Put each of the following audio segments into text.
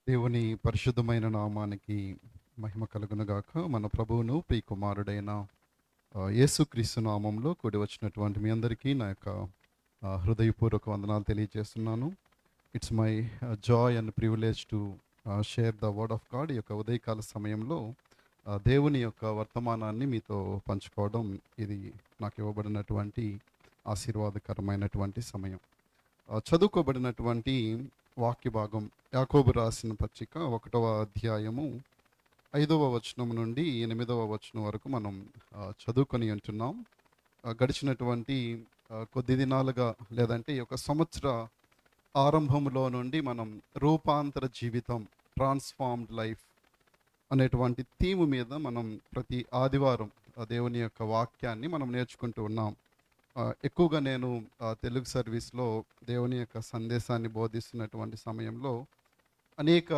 దేవుని పరిశుద్ధమైన నామానికి మహిమ కలుగునుగాక. మన ప్రభువును ప్రియకుమారుడైన యేసుక్రీస్తు నామంలో కూడి వచ్చినటువంటి మీ అందరికీ నా యొక్క హృదయపూర్వక వందనాలు తెలియజేస్తున్నాను. It's my Joy and privilege to share the word of God. ఈ యొక్క ఉదయకాల సమయంలో దేవుని యొక్క వర్తమానాన్ని మీతో పంచుకోవడం ఇది నాకు ఇవ్వబడినటువంటి ఆశీర్వాదకరమైనటువంటి సమయం. చదువుకోబడినటువంటి వాక్య భాగం యాకోబు రాసిన పత్రిక 1వ అధ్యాయము 5వ వచనం నుండి 8వ వచనం వరకు మనం చదువుకొని ఉంటున్నాం. గడిచినటువంటి కొద్ది దినాలుగా లేదంటే ఈ యొక్క సంవత్సర ఆరంభంలో నుండి మనం రూపాంతర జీవితం, ట్రాన్స్ఫార్మ్డ్ లైఫ్ అనేటువంటి థీమ్ మీద మనం ప్రతి ఆదివారం దేవుని యొక్క వాక్యాన్ని మనం నేర్చుకుంటూ ఉన్నాం. ఎక్కువగా నేను తెలుగు సర్వీస్లో దేవుని యొక్క సందేశాన్ని బోధిస్తున్నటువంటి సమయంలో అనేక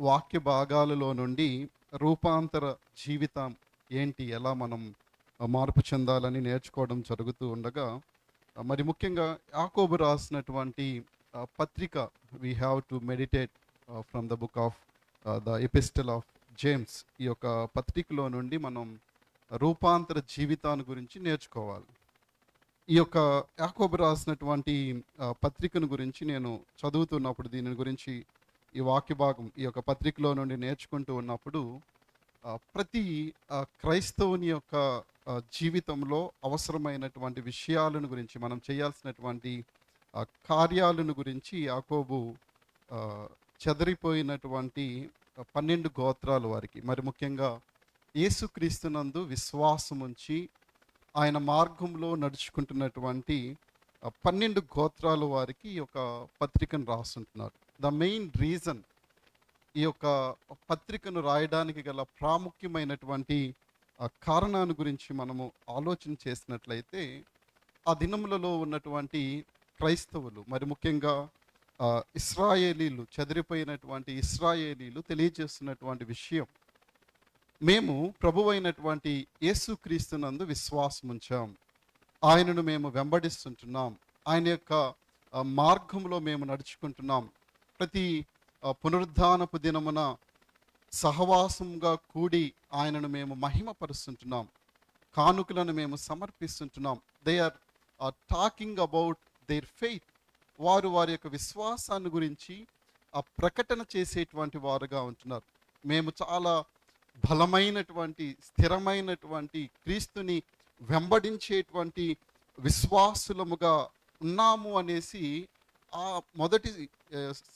వాక్య భాగాలలో నుండి రూపాంతర జీవితం ఏంటి, ఎలా మనం మార్పు చెందాలని నేర్చుకోవడం జరుగుతూ ఉండగా, మరి ముఖ్యంగా యాకోబు రాసినటువంటి పత్రిక we have to meditate from the book of the epistle of James. ఈ యొక్క పత్రికలో నుండి మనం రూపాంతర జీవితాన్ని గురించి నేర్చుకోవాలి. ఈ యొక్క యాకోబు రాసినటువంటి పత్రికను గురించి నేను చదువుతున్నప్పుడు, దీని గురించి ఈ వాక్య భాగం ఈ యొక్క పత్రికలో నుండి నేర్చుకుంటూ ఉన్నప్పుడు, ప్రతి క్రైస్తవుని యొక్క జీవితంలో అవసరమైనటువంటి విషయాలను గురించి, మనం చేయాల్సినటువంటి కార్యాలను గురించి యాకోబు చెదరిపోయినటువంటి 12 గోత్రాలు వారికి, మరి ముఖ్యంగా యేసుక్రీస్తునందు విశ్వాసం ఉంచి ఆయన మార్గంలో నడుచుకుంటున్నటువంటి 12 గోత్రాల వారికి ఈ యొక్క పత్రికను రాస్తుంటున్నారు. ద మెయిన్ రీజన్, ఈ యొక్క పత్రికను రాయడానికి గల ప్రాముఖ్యమైనటువంటి కారణాన్ని గురించి మనము ఆలోచన చేసినట్లయితే, ఆ దినములలో ఉన్నటువంటి క్రైస్తవులు, మరి ముఖ్యంగా ఇశ్రాయేలీలు, చెదిరిపోయినటువంటి ఇశ్రాయేలీలు తెలియజేస్తున్నటువంటి విషయం, మేము ప్రభువైనటువంటి యేసుక్రీస్తునందు విశ్వాసం ఉంచాం, ఆయనను మేము వెంబడిస్తుంటున్నాం, ఆయన యొక్క మార్గంలో మేము నడుచుకుంటున్నాం, ప్రతి పునరుద్ధానపు దినమున సహవాసంగా కూడి ఆయనను మేము మహిమపరుస్తుంటున్నాం, కానుకలను మేము సమర్పిస్తుంటున్నాం. They are talking about their faith. వారు వారి యొక్క విశ్వాసాన్ని గురించి ప్రకటన చేసేటువంటి వారుగా ఉంటున్నారు. మేము చాలా బలమైనటువంటి, స్థిరమైనటువంటి, క్రీస్తుని వెంబడించేటువంటి విశ్వాసులముగా ఉన్నాము అనేసి ఆ మొదటి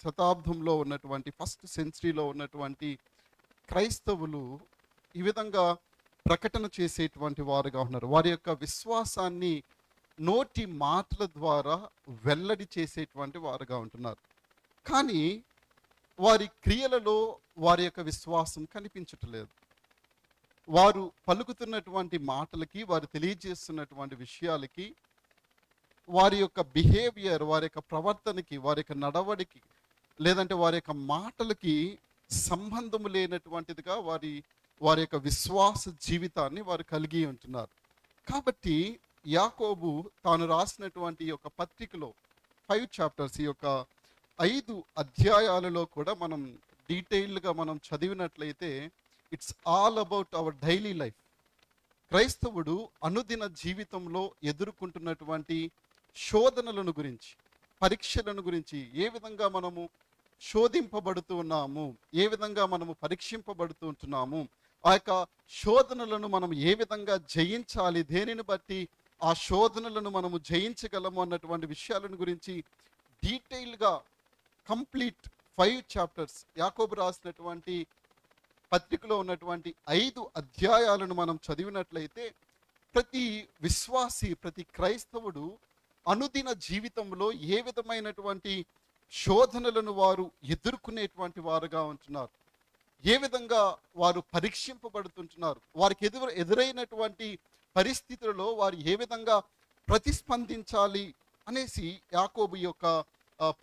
శతాబ్దంలో ఉన్నటువంటి, ఫస్ట్ సెంచరీలో ఉన్నటువంటి క్రైస్తవులు ఈ విధంగా ప్రకటన చేసేటువంటి వారుగా ఉన్నారు. వారి యొక్క విశ్వాసాన్ని నోటి మాటల ద్వారా వెల్లడి చేసేటువంటి వారుగా ఉంటున్నారు. కానీ వారి క్రియలలో వారి యొక్క విశ్వాసం కనిపించట్లేదు. వారు పలుకుతున్నటువంటి మాటలకి, వారు తెలియజేస్తున్నటువంటి విషయాలకి, వారి యొక్క బిహేవియర్, వారి యొక్క ప్రవర్తనకి, వారి యొక్క నడవడికి, లేదంటే వారి యొక్క మాటలకి సంబంధం లేనటువంటిదిగా వారి యొక్క విశ్వాస జీవితాన్ని వారు కలిగి ఉంటున్నారు. కాబట్టి యాకోబు తాను రాసినటువంటి ఈ యొక్క పత్రికలో 5 చాప్టర్స్, ఈ యొక్క 5 అధ్యాయాలలో కూడా మనం డీటెయిల్గా మనం చదివినట్లయితే, it's all about our daily life. క్రైస్తవుడు అనుదిన జీవితంలో ఎదుర్కొంటున్నటువంటి శోధనలను గురించి, పరీక్షలను గురించి, ఏ విధంగా మనము శోధింపబడుతూ ఉన్నాము, ఏ విధంగా మనము పరీక్షింపబడుతూ ఉంటున్నాము, ఆ యొక్క శోధనలను మనం ఏ విధంగా జయించాలి, దేనిని బట్టి ఆ శోధనలను మనము జయించగలము అన్నటువంటి విషయాలను గురించి డీటెయిల్గా కంప్లీట్ 5 చాప్టర్స్ యాకోబు రాసినటువంటి పత్రికలో ఉన్నటువంటి 5 అధ్యాయాలను మనం చదివినట్లయితే, ప్రతి విశ్వాసి, ప్రతి క్రైస్తవుడు అనుదిన జీవితంలో ఏ విధమైనటువంటి శోధనలను వారు ఎదుర్కొనేటువంటి వారుగా ఉంటున్నారు, ఏ విధంగా వారు పరీక్షింపబడుతుంటున్నారు, వారికి ఎదురైనటువంటి పరిస్థితులలో వారు ఏ విధంగా ప్రతిస్పందించాలి అనేసి యాకోబు యొక్క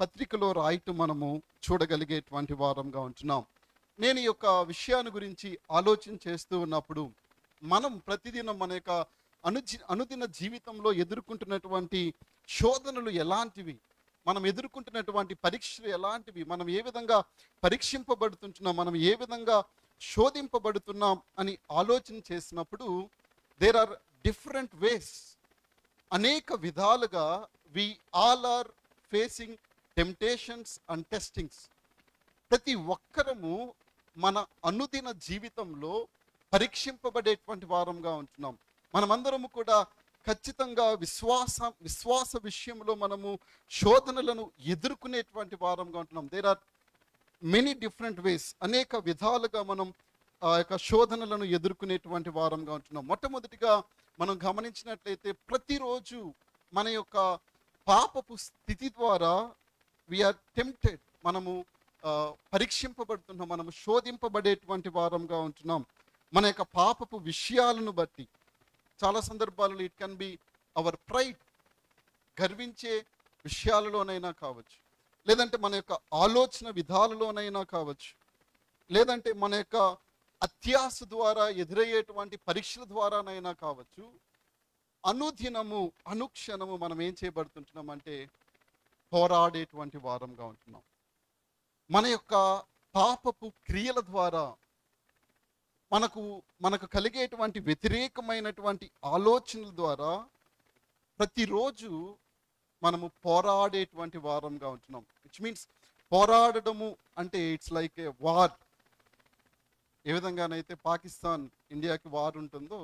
పత్రికలో రాయటం మనము చూడగలిగేటువంటి వారంగా ఉంటున్నాం. నేను ఈ యొక్క విషయాన్ని గురించి ఆలోచన చేస్తూ ఉన్నప్పుడు, మనం ప్రతిదినం మన యొక్క అనుదిన జీవితంలో ఎదుర్కొంటున్నటువంటి శోధనలు ఎలాంటివి, మనం ఎదుర్కొంటున్నటువంటి పరీక్షలు ఎలాంటివి, మనం ఏ విధంగా పరీక్షింపబడుతుంటున్నాం, మనం ఏ విధంగా శోధింపబడుతున్నాం అని ఆలోచన చేసినప్పుడు దేర్ ఆర్ డిఫరెంట్ వేస్. అనేక విధాలుగా we all are facing temptations and testings. ప్రతి ఒక్కరము మన అనుదిన జీవితంలో పరీక్షింపబడేటువంటి వారంగా ఉంటున్నాం. మనమందరము కూడా ఖచ్చితంగా విశ్వాస విషయంలో మనము శోధనలను ఎదుర్కొనేటువంటి వారంగా ఉంటున్నాం. There are many different ways. అనేక విధాలుగా మనం ఆ యొక్క శోధనలను ఎదుర్కొనేటువంటి వారంగా ఉంటున్నాం. మొట్టమొదటిగా మనం గమనించినట్లయితే ప్రతిరోజు మన యొక్క పాపపు స్థితి ద్వారా వీఆర్ టెంప్టెడ్, మనము పరీక్షింపబడుతున్నాం, మనము శోధింపబడేటువంటి వారంగా ఉంటున్నాం. మన యొక్క పాపపు విషయాలను బట్టి చాలా సందర్భాలలో it can be our pride, గర్వించే విషయాలలోనైనా కావచ్చు, లేదంటే మన యొక్క ఆలోచన విధాలలోనైనా కావచ్చు, లేదంటే మన యొక్క అత్యాశ ద్వారా ఎదురయ్యేటువంటి పరీక్షల ద్వారానైనా కావచ్చు. అనుదినము అనుక్షణము మనం ఏం చేయబడుతుంటున్నాం అంటే పోరాడేటువంటి వారంగా ఉంటున్నాం. మన యొక్క పాపపు క్రియల ద్వారా మనకు కలిగేటువంటి వ్యతిరేకమైనటువంటి ఆలోచనల ద్వారా ప్రతిరోజు మనము పోరాడేటువంటి వారంగా ఉంటున్నాం. విచ్ మీన్స్ పోరాడడము అంటే ఇట్స్ లైక్ ఏ వార్. ఏ విధంగానైతే పాకిస్తాన్ ఇండియాకి వార్ ఉంటుందో,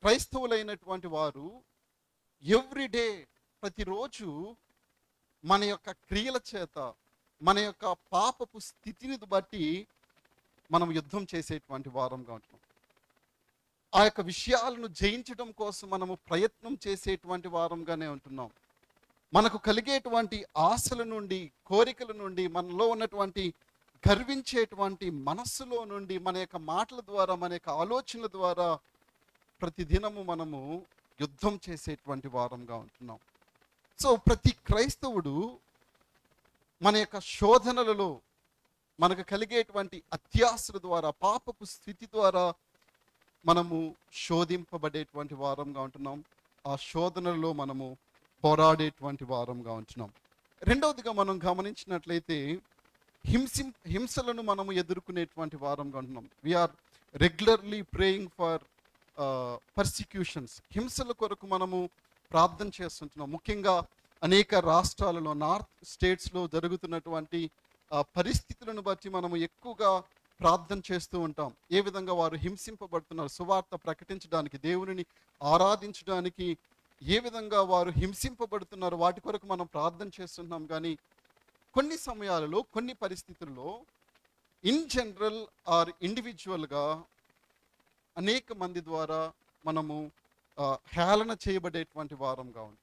క్రైస్తవులైనటువంటి వారు ఎవ్రీడే ప్రతిరోజు మన యొక్క క్రియల చేత, మన యొక్క పాపపు స్థితిని బట్టి మనం యుద్ధం చేసేటువంటి వారంగా ఉంటున్నాం. ఆ యొక్క విషయాలను జయించడం కోసం మనము ప్రయత్నం చేసేటువంటి వారంగానే ఉంటున్నాం. మనకు కలిగేటువంటి ఆశల నుండి, కోరికల నుండి, మనలో ఉన్నటువంటి గర్వించేటువంటి మనస్సులో నుండి, మన యొక్క మాటల ద్వారా, మన యొక్క ఆలోచనల ద్వారా ప్రతిదినము మనము యుద్ధం చేసేటువంటి వారంగా ఉంటున్నాం. సో ప్రతి క్రైస్తవుడు మన యొక్క శోధనలలో, మనకు కలిగేటువంటి అత్యాశల ద్వారా, పాపపు స్థితి ద్వారా మనము శోధింపబడేటువంటి వారంగా ఉంటున్నాం. ఆ శోధనలో మనము పోరాడేటువంటి వారంగా ఉంటున్నాం. రెండవదిగా మనం గమనించినట్లయితే హింసలను మనము ఎదుర్కొనేటువంటి వారంగా ఉంటున్నాం. We are regularly praying for persecutions. హింసల కొరకు మనము ప్రార్థన చేస్తుంటున్నాం. ముఖ్యంగా అనేక రాష్ట్రాలలో, నార్త్ స్టేట్స్లో జరుగుతున్నటువంటి పరిస్థితులను బట్టి మనము ఎక్కువగా ప్రార్థన చేస్తూ ఉంటాం. ఏ విధంగా వారు హింసింపబడుతున్నారు, సువార్త ప్రకటించడానికి, దేవునిని ఆరాధించడానికి ఏ విధంగా వారు హింసింపబడుతున్నారు, వాటి కొరకు మనం ప్రార్థన చేస్తున్నాం. కానీ కొన్ని సమయాలలో, కొన్ని పరిస్థితుల్లో ఇన్ జనరల్ ఆర్ ఇండివిజువల్గా అనేక మంది ద్వారా మనము హేళన చేయబడేటువంటి వారంగా ఉంది.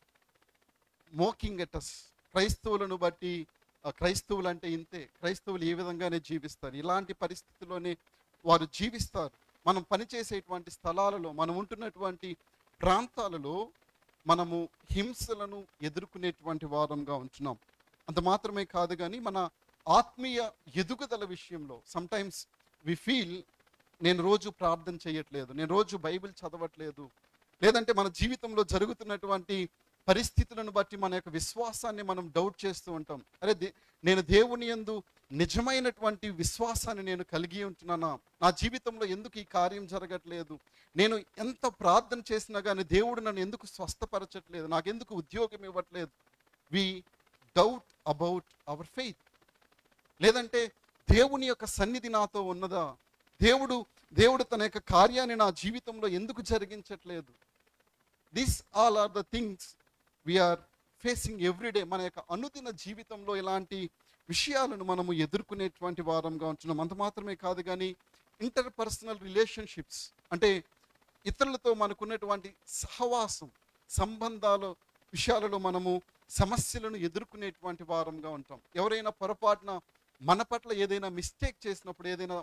Mocking at us. క్రైస్తవులను బట్టి క్రైస్తవులు అంటే ఇంతే, క్రైస్తవులు ఏ విధంగానే జీవిస్తారు, ఇలాంటి పరిస్థితుల్లోనే వారు జీవిస్తారు. మనం పనిచేసేటువంటి స్థలాలలో, మనం ఉంటున్నటువంటి ప్రాంతాలలో మనము హింసలను ఎదుర్కొనేటువంటి వారంగా ఉంటున్నాం. అంత మాత్రమే కాదు కానీ మన ఆత్మీయ ఎదుగుదల విషయంలో సమ్టైమ్స్ వి ఫీల్, నేను రోజు ప్రార్థన చేయట్లేదు, నేను రోజు బైబిల్ చదవట్లేదు, లేదంటే మన జీవితంలో జరుగుతున్నటువంటి పరిస్థితులను బట్టి మన యొక్క విశ్వాసాన్ని మనం డౌట్ చేస్తూ ఉంటాం. అరే నేను దేవుని యందు నిజమైనటువంటి విశ్వాసాన్ని నేను కలిగి ఉంటున్నానా, నా జీవితంలో ఎందుకు ఈ కార్యం జరగట్లేదు, నేను ఎంత ప్రార్థన చేసినా కానీ దేవుడు నన్ను ఎందుకు స్వస్థపరచట్లేదు, నాకెందుకు ఉద్యోగం ఇవ్వట్లేదు. వి డౌట్ అబౌట్ అవర్ ఫెయిత్. లేదంటే దేవుని యొక్క సన్నిధి నాతో ఉన్నదా, దేవుడు తన యొక్క కార్యాన్ని నా జీవితంలో ఎందుకు జరిగించట్లేదు. These all are the things we are facing everyday. మన యొక్క అనుదిన జీవితంలో ఇలాంటి విషయాలను మనము ఎదుర్కొనేటువంటి వారంగా ఉంటున్నాం. అంత మాత్రమే కాదు కానీ ఇంటర్పర్సనల్ రిలేషన్షిప్స్, అంటే ఇతరులతో మనకున్నటువంటి సహవాసం, సంబంధాల విషయాలలో మనము సమస్యలను ఎదుర్కొనేటువంటి వారంగా ఉంటాం. ఎవరైనా పొరపాటున మన పట్ల ఏదైనా మిస్టేక్ చేసినప్పుడు, ఏదైనా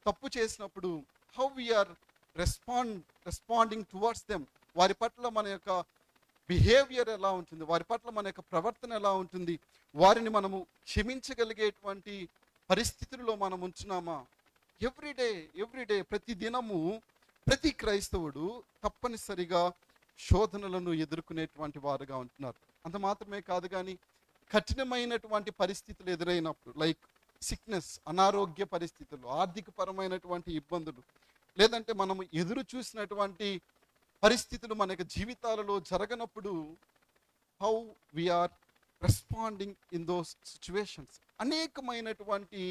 తప్పు చేసినప్పుడు, how we are responding towards them, వారి పట్ల మన యొక్క బిహేవియర్ ఎలా ఉంటుంది, వారి పట్ల మన యొక్క ప్రవర్తన ఎలా ఉంటుంది, వారిని మనము క్షమించగలిగేటువంటి పరిస్థితుల్లో మనం ఉంచున్నామా. ఎవ్రీడే ప్రతి దినము ప్రతి క్రైస్తవుడు తప్పనిసరిగా శోధనలను ఎదుర్కొనేటువంటి వారుగా ఉంటున్నారు. అంత మాత్రమే కాదు కానీ కఠినమైనటువంటి పరిస్థితులు ఎదురైనప్పుడు, లైక్ సిక్నెస్, అనారోగ్య పరిస్థితులు, ఆర్థికపరమైనటువంటి ఇబ్బందులు, లేదంటే మనము ఎదురు చూసినటువంటి పరిస్థితులు మనకి జీవితాలలో జరగనప్పుడు, how we are responding in those situations. అనేకమైనటువంటి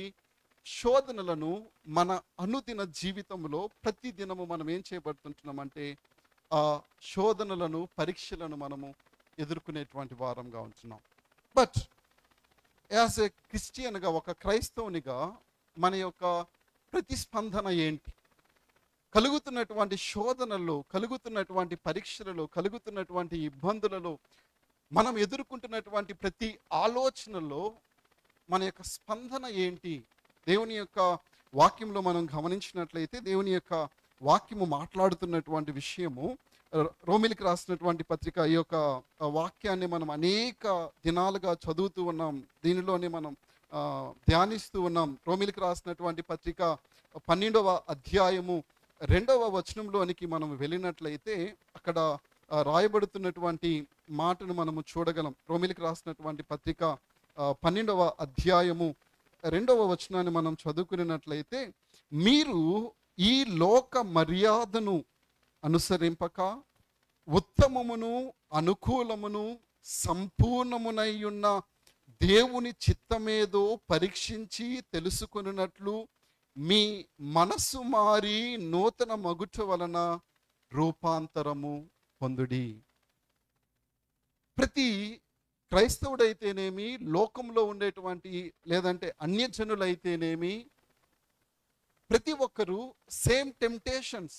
శోధనలను మన అనుదిన జీవితంలో ప్రతిదినము మనం ఏం చేయబడుతుంటున్నామంటే ఆ శోధనలను, పరీక్షలను మనము ఎదుర్కొనేటువంటి వారంగా ఉంటున్నాం. బట్ యాజ్ ఏ క్రిస్టియన్గా, ఒక క్రైస్తవునిగా మన యొక్క ప్రతిస్పందన ఏంటి? కలుగుతున్నటువంటి శోధనల్లో, కలుగుతున్నటువంటి పరీక్షలలో, కలుగుతున్నటువంటి ఇబ్బందులలో, మనం ఎదుర్కొంటున్నటువంటి ప్రతి ఆలోచనలో మన యొక్క స్పందన ఏంటి? దేవుని యొక్క వాక్యంలో మనం గమనించినట్లయితే, దేవుని యొక్క వాక్యము మాట్లాడుతున్నటువంటి విషయము, రోమిలికి రాసినటువంటి పత్రిక, ఈ యొక్క వాక్యాన్ని మనం అనేక దినాలుగా చదువుతూ ఉన్నాం, దీనిలోనే మనం ధ్యానిస్తూ ఉన్నాం. రోమిలికి రాసినటువంటి పత్రిక 12వ అధ్యాయము 2వ వచనంలోనికి మనం వెళ్ళినట్లయితే అక్కడ రాయబడుతున్నటువంటి మాటను మనము చూడగలం. రోమిలికి రాసినటువంటి పత్రిక 12వ అధ్యాయము 2వ వచనాన్ని మనం చదువుకున్నట్లయితే, మీరు ఈ లోక మర్యాదను అనుసరింపక ఉత్తమమును అనుకూలమును సంపూర్ణమునయ్యున్న దేవుని చిత్తమేదో పరీక్షించి తెలుసుకొనున్నట్లు మీ మనస్సు మారి నూతన మగుట వలన రూపాంతరము పొందుడి. ప్రతి క్రైస్తవుడైతేనేమి, లోకంలో ఉండేటువంటి లేదంటే అన్యజనులైతేనేమి, ప్రతి ఒక్కరూ సేమ్ టెంప్టేషన్స్,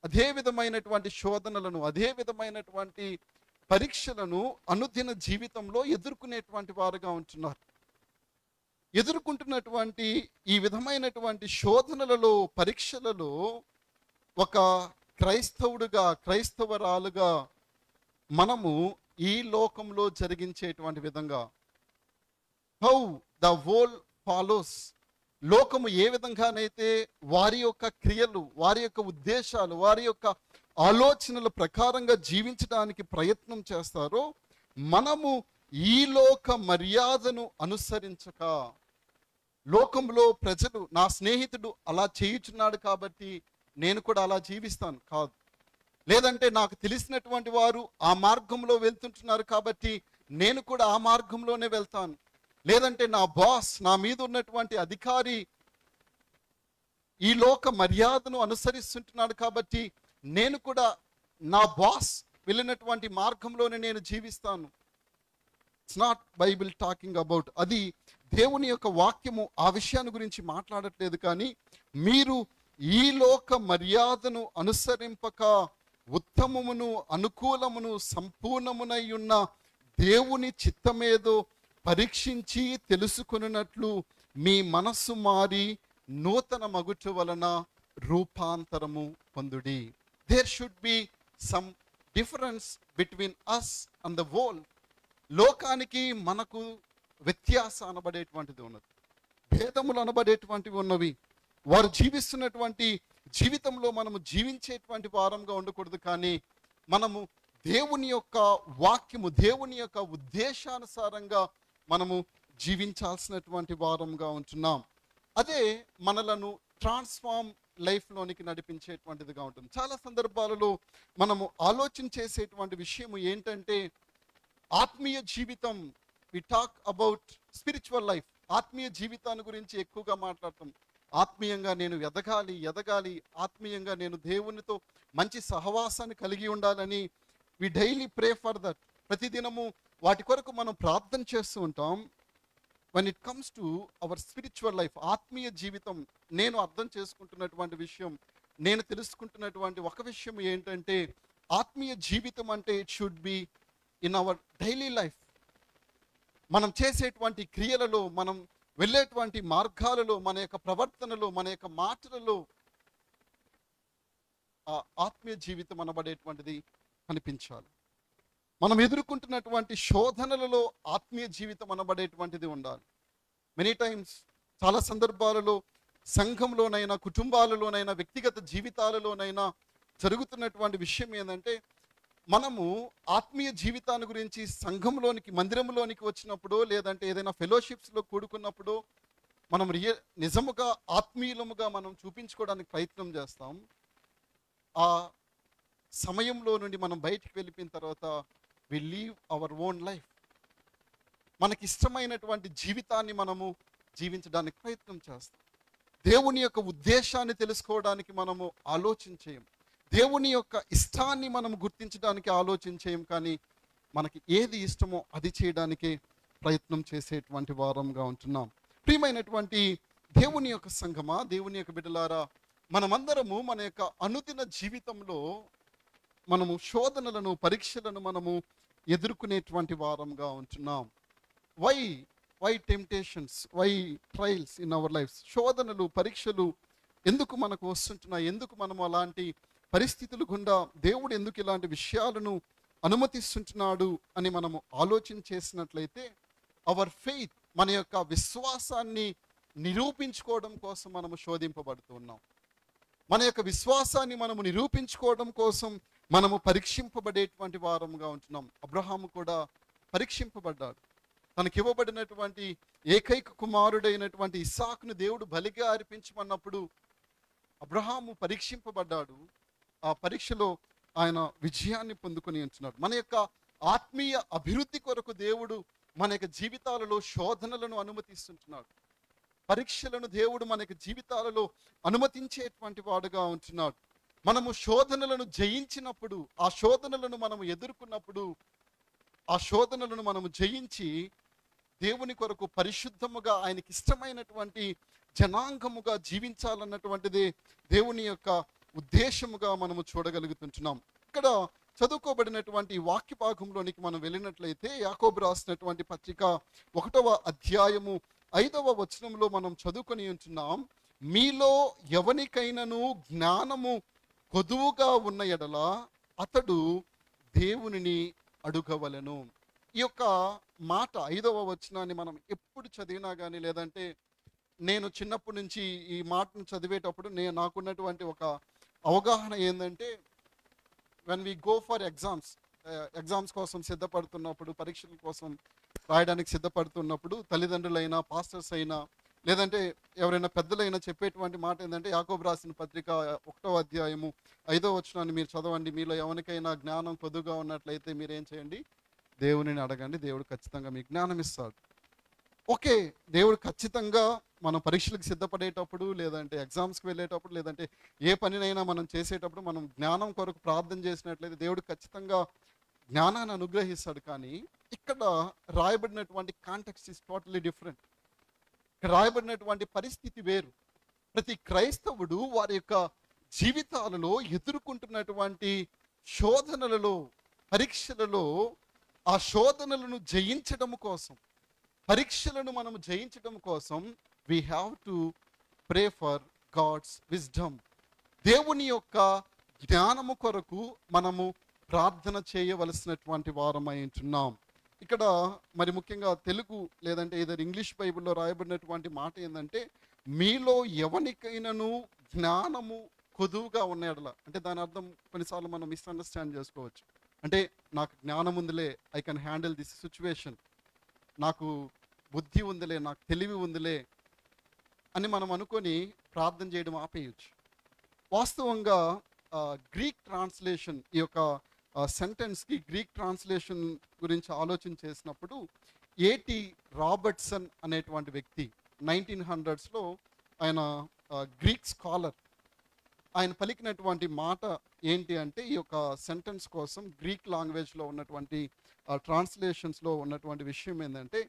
అదే విధమైనటువంటి శోధనలను, అదే విధమైనటువంటి పరీక్షలను అనుదిన జీవితంలో ఎదుర్కొనేటువంటి వారుగా ఉంటున్నారు. ఎదుర్కొంటున్నటువంటి ఈ విధమైనటువంటి శోధనలలో, పరీక్షలలో ఒక క్రైస్తవుడుగా, క్రైస్తవరాలుగా మనము ఈ లోకంలో జరిగించేటువంటి విధంగా, హౌ ద వరల్డ్ ఫాలోస్, లోకము ఏ విధంగానైతే వారి యొక్క క్రియలు, వారి యొక్క ఉద్దేశాలు, వారి యొక్క ఆలోచనల ప్రకారంగా జీవించడానికి ప్రయత్నం చేస్తారో, మనము ఈ లోక మర్యాదను అనుసరించక, లోకంలో ప్రజలు, నా స్నేహితుడు అలా చేయుచున్నాడు కాబట్టి నేను కూడా అలా జీవిస్తాను కాదు, లేదంటే నాకు తెలిసినటువంటి వారు ఆ మార్గంలో వెళ్తుంటున్నారు కాబట్టి నేను కూడా ఆ మార్గంలోనే వెళ్తాను, లేదంటే నా బాస్, నా మీద ఉన్నటువంటి అధికారి ఈ లోక మర్యాదను అనుసరిస్తుంటున్నాడు కాబట్టి నేను కూడా నా బాస్ వెళ్ళినటువంటి మార్గంలోనే నేను జీవిస్తాను. It's not Bible talking about. అది దేవుని యొక్క వాక్యము ఆ విషయాన్ని గురించి మాట్లాడట్లేదు. కానీ మీరు ఈ లోక మర్యాదను అనుసరింపక ఉత్తమమును అనుకూలమును సంపూర్ణమునై ఉన్న దేవుని చిత్తమేదో పరీక్షించి తెలుసుకొనున్నట్లు మీ మనస్సు మారి నూతన మగుట వలన రూపాంతరము పొందుడి. There should be some difference between us and the world. లోకానికి మనకు వ్యత్యాసం అనబడేటువంటిది ఉన్నది, భేదములు అనబడేటువంటివి ఉన్నవి. వారు జీవిస్తున్నటువంటి జీవితంలో మనము జీవించేటువంటి వారంగా ఉండకూడదు, కానీ మనము దేవుని యొక్క వాక్యము, దేవుని యొక్క ఉద్దేశానుసారంగా మనము జీవించాల్సినటువంటి వారంగా ఉంటున్నాం. అదే మనలను ట్రాన్స్ఫార్మ్ లైఫ్లోనికి నడిపించేటువంటిదిగా ఉంటుంది. చాలా సందర్భాలలో మనము ఆలోచన చేసేటువంటి విషయం ఏంటంటే, ఆత్మీయ జీవితం, we talk about spiritual life, ఆత్మీయ జీవితాన్ని గురించి ఎక్కువగా మాట్లాడతాం. ఆత్మీయంగా నేను ఎదగాలి, ఆత్మీయంగా నేను దేవునితో మంచి సహవాసాన్ని కలిగి ఉండాలని వి డైలీ ప్రే ఫర్ దట్. ప్రతిదినము వాటి కొరకు మనం ప్రార్థన చేస్తూ ఉంటాం. when it comes to our spiritual life, ఆత్మీయ జీవితం, నేను అర్థం చేసుకుంటున్నటువంటి విషయం, నేను తెలుసుకుంటున్నటువంటి ఒక విషయం ఏంటంటే, ఆత్మీయ జీవితం అంటే it should be in our daily life. మనం చేసేటువంటి క్రియలలో, మనం వెళ్ళేటువంటి మార్గాలలో, మన యొక్క ప్రవర్తనలో, మన యొక్క మాటలలో ఆ ఆత్మీయ జీవితం అనబడేటువంటిది కనిపించాలి. మనం ఎదుర్కొంటున్నటువంటి శోధనలలో ఆత్మీయ జీవితం అనబడేటువంటిది ఉండాలి. మెనీ టైమ్స్, చాలా సందర్భాలలో సంఘంలోనైనా, కుటుంబాలలోనైనా, వ్యక్తిగత జీవితాలలోనైనా జరుగుతున్నటువంటి విషయం ఏంటంటే, మనము ఆత్మీయ జీవితాన్ని గురించి సంఘంలోనికి మందిరంలోనికి వచ్చినప్పుడు, లేదంటే ఏదైనా ఫెలోషిప్స్లో కూడుకున్నప్పుడు మనం నిజముగా ఆత్మీయులముగా మనం చూపించుకోవడానికి ప్రయత్నం చేస్తాం. ఆ సమయంలో నుండి మనం బయటికి వెళ్ళిపోయిన తర్వాత we leave our own life. మనకి ఇష్టమైనటువంటి జీవితాన్ని మనము జీవించడానికి ప్రయత్నం చేస్తాం. దేవుని యొక్క ఉద్దేశాన్ని తెలుసుకోవడానికి మనము ఆలోచించేయం. దేవుని యొక్క ఇష్టాన్ని మనం గుర్తించడానికి ఆలోచించేయం. కానీ మనకి ఏది ఇష్టమో అది చేయడానికి ప్రయత్నం చేసేటువంటి వారంగా ఉంటున్నాం. ప్రియమైనటువంటి దేవుని యొక్క సంఘమా, దేవుని యొక్క బిడ్డలారా, మనమందరము మన యొక్క అనుదిన జీవితంలో మనము శోధనలను, పరీక్షలను మనము ఎదుర్కొనేటువంటి వారంగా ఉంటున్నాం. Why temptations, why trials in our lives? శోధనలు, పరీక్షలు ఎందుకు మనకు వస్తుంటున్నాయి? ఎందుకు మనం అలాంటి పరిస్థితులు గుండా దేవుడు ఎందుకు ఇలాంటి విషయాలను అనుమతిస్తుంటున్నాడు అని మనము ఆలోచన చేసినట్లయితే, అవర్ ఫెయిత్, మన యొక్క విశ్వాసాన్ని నిరూపించుకోవడం కోసం మనము శోధింపబడుతూ ఉన్నాం. మన యొక్క విశ్వాసాన్ని మనము నిరూపించుకోవడం కోసం మనము పరీక్షింపబడేటువంటి వారంగా ఉంటున్నాం. అబ్రహాము కూడా పరీక్షింపబడ్డాడు. తనకి ఇవ్వబడినటువంటి ఏకైక కుమారుడైనటువంటి ఇస్సాకును దేవుడు బలిగా అర్పించమన్నప్పుడు అబ్రహాము పరీక్షింపబడ్డాడు. ఆ పరీక్షలో ఆయన విజయాన్ని పొందుకొని ఉంటున్నాడు. మన యొక్క ఆత్మీయ అభివృద్ధి కొరకు దేవుడు మన యొక్క జీవితాలలో శోధనలను అనుమతిస్తుంటున్నాడు. పరీక్షలను దేవుడు మన యొక్క జీవితాలలో అనుమతించేటువంటి వాడుగా ఉంటున్నాడు. మనము శోధనలను జయించినప్పుడు, ఆ శోధనలను మనము ఎదుర్కొన్నప్పుడు, ఆ శోధనలను మనము జయించి దేవుని కొరకు పరిశుద్ధముగా, ఆయనకి ఇష్టమైనటువంటి జనాంగముగా జీవించాలన్నటువంటిది దేవుని యొక్క ఉద్దేశముగా మనము చూడగలుగుతుంటున్నాం. ఇక్కడ చదువుకోబడినటువంటి వాక్య భాగంలోనికి మనం వెళ్ళినట్లయితే, యాకోబు రాసినటువంటి పత్రిక 1వ అధ్యాయము 5వ వచనంలో మనం చదువుకొని ఉంటున్నాం. మీలో ఎవనికైనాను జ్ఞానము కొదువుగా ఉన్న ఎడల అతడు దేవునిని అడుగవలెను. ఈ యొక్క మాట 5వ వచనాన్ని మనం ఎప్పుడు చదివినా కానీ, లేదంటే నేను చిన్నప్పటి నుంచి ఈ మాటను చదివేటప్పుడు నాకున్నటువంటి ఒక అవగాహన ఏంటంటే, when we go for exams కోసం సిద్ధపడుతున్నప్పుడు, పరీక్షల కోసం రాయడానికి సిద్ధపడుతున్నప్పుడు తల్లిదండ్రులైనా, పాస్టర్స్ అయినా, లేదంటే ఎవరైనా పెద్దలైనా చెప్పేటువంటి మాట ఏంటంటే, యాకోబు రాసిన పత్రిక 1వ అధ్యాయము 5వ వచనాన్ని మీరు చదవండి. మీలో ఎవరికైనా జ్ఞానం కొద్దుగా ఉన్నట్లయితే మీరేం చేయండి? దేవునిని అడగండి, దేవుడు ఖచ్చితంగా మీకు జ్ఞానం ఇస్తాడు. ఓకే, దేవుడు ఖచ్చితంగా మనం పరీక్షలకు సిద్ధపడేటప్పుడు, లేదంటే ఎగ్జామ్స్కి వెళ్ళేటప్పుడు, లేదంటే ఏ పనినైనా మనం చేసేటప్పుడు మనం జ్ఞానం కొరకు ప్రార్థన చేసినట్లయితే దేవుడు ఖచ్చితంగా జ్ఞానాన్ని అనుగ్రహిస్తాడు. కానీ ఇక్కడ రాయబడినటువంటి కాంటెక్స్ట్ ఇస్ టోటలీ డిఫరెంట్. ఇక్కడ రాయబడినటువంటి పరిస్థితి వేరు. ప్రతి క్రైస్తవుడు వారి యొక్క జీవితాలలో ఎదుర్కొంటున్నటువంటి శోధనలలో, పరీక్షలలో, ఆ శోధనలను జయించడం కోసం, పరీక్షలను మనం జయించడం కోసం we have to pray for God's wisdom. దేవుని యొక్క జ్ఞానము కొరకు మనము ప్రార్థన చేయవలసినటువంటి వారమై ఉంటున్నాం. ఇక్కడ మరి ముఖ్యంగా తెలుగు లేదంటే ఏదైనా ఇంగ్లీష్ బైబిల్లో రాయబడినటువంటి మాట ఏంటంటే, మీలో ఎవరికైనాను జ్ఞానము కొదువుగా ఉన్న ఎడల. అంటే దాని అర్థం కొన్నిసార్లు మనం మిస్అండర్స్టాండ్ చేసుకోవచ్చు. అంటే నాకు జ్ఞానం ఉందిలే, I can handle this situation, నాకు బుద్ధి ఉందిలే, నాకు తెలివి ఉందిలే అని మనం అనుకొని ప్రార్థన చేయడం ఆపేయచ్చు. వాస్తవంగా గ్రీక్ ట్రాన్స్లేషన్, ఈ యొక్క సెంటెన్స్కి గ్రీక్ ట్రాన్స్లేషన్ గురించి ఆలోచన చేసినప్పుడు ఏటి రాబర్ట్సన్ అనేటువంటి వ్యక్తి 1900s ఆయన గ్రీక్ స్కాలర్, ఆయన పలికినటువంటి మాట ఏంటి అంటే, ఈ యొక్క సెంటెన్స్ కోసం గ్రీక్ లాంగ్వేజ్లో ఉన్నటువంటి ట్రాన్స్లేషన్స్లో ఉన్నటువంటి విషయం ఏంటంటే,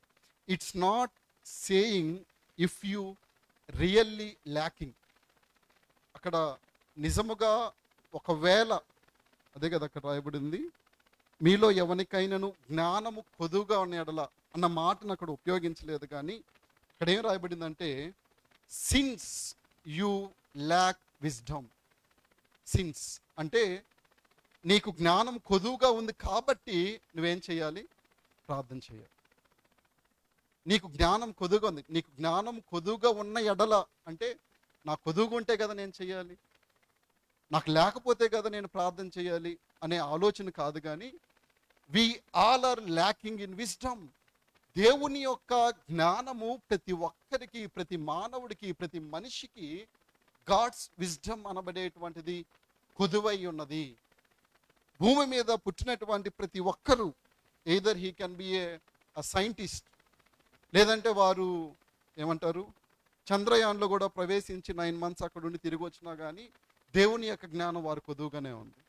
it's not saying if you really lacking. అక్కడ నిజముగా ఒకవేళ, అదే కదా అక్కడ రాయబడింది, మీలో ఎవరికైనాను జ్ఞానము కొదువుగా ఉన్న ఎడల అన్న మాటను అక్కడ ఉపయోగించలేదు. కానీ ఇక్కడ ఏం రాయబడిందంటే, since you lack wisdom. Since అంటే నీకు జ్ఞానం కొదువుగా ఉంది కాబట్టి నువ్వేం చేయాలి? ప్రార్థన చేయాలి. నీకు జ్ఞానం కొదువుగా ఉంది, నీకు జ్ఞానం కొదువుగా ఉన్న ఎడల అంటే నా కొదువుగా ఉంటే కదా నేను చేయాలి. నాకు లేకపోతే కదా నేను ప్రార్థన చేయాలి అనే ఆలోచన కాదు, కానీ we all are lacking in wisdom. దేవుని యొక్క జ్ఞానము ప్రతి ఒక్కరికి, ప్రతి మానవుడికి, ప్రతి మనిషికి గాడ్స్ విజ్డమ్ అనబడేటువంటిది కొదువై ఉన్నది. భూమి మీద పుట్టినటువంటి ప్రతి ఒక్కరూ either he can be A scientist, లేదంటే వారు ఏమంటారు చంద్రయాన్లో కూడా ప్రవేశించి 9 months అక్కడ ఉండి తిరిగి వచ్చినా కానీ దేవుని యొక్క జ్ఞానం వారు కొదువుగానే ఉంది.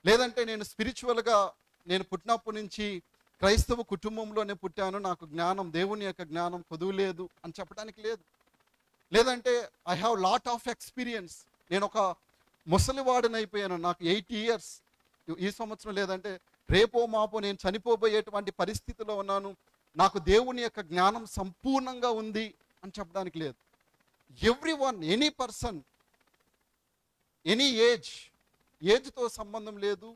లేదంటే నేను స్పిరిచువల్గా నేను పుట్టినప్పటి నుంచి క్రైస్తవ కుటుంబంలోనే పుట్టాను, నాకు జ్ఞానం, దేవుని యొక్క జ్ఞానం కొదువు లేదు అని చెప్పడానికి లేదు. లేదంటే I have lot of experience, నేను ఒక ముసలివాడిని అయిపోయాను, నాకు 8 years ఈ సంవత్సరం, లేదంటే రేపో మాపో నేను చనిపోబోయేటువంటి పరిస్థితిలో ఉన్నాను, నాకు దేవుని యొక్క జ్ఞానం సంపూర్ణంగా ఉంది అని చెప్పడానికి లేదు. Every one, any person, any ఏజ్తో సంబంధం లేదు,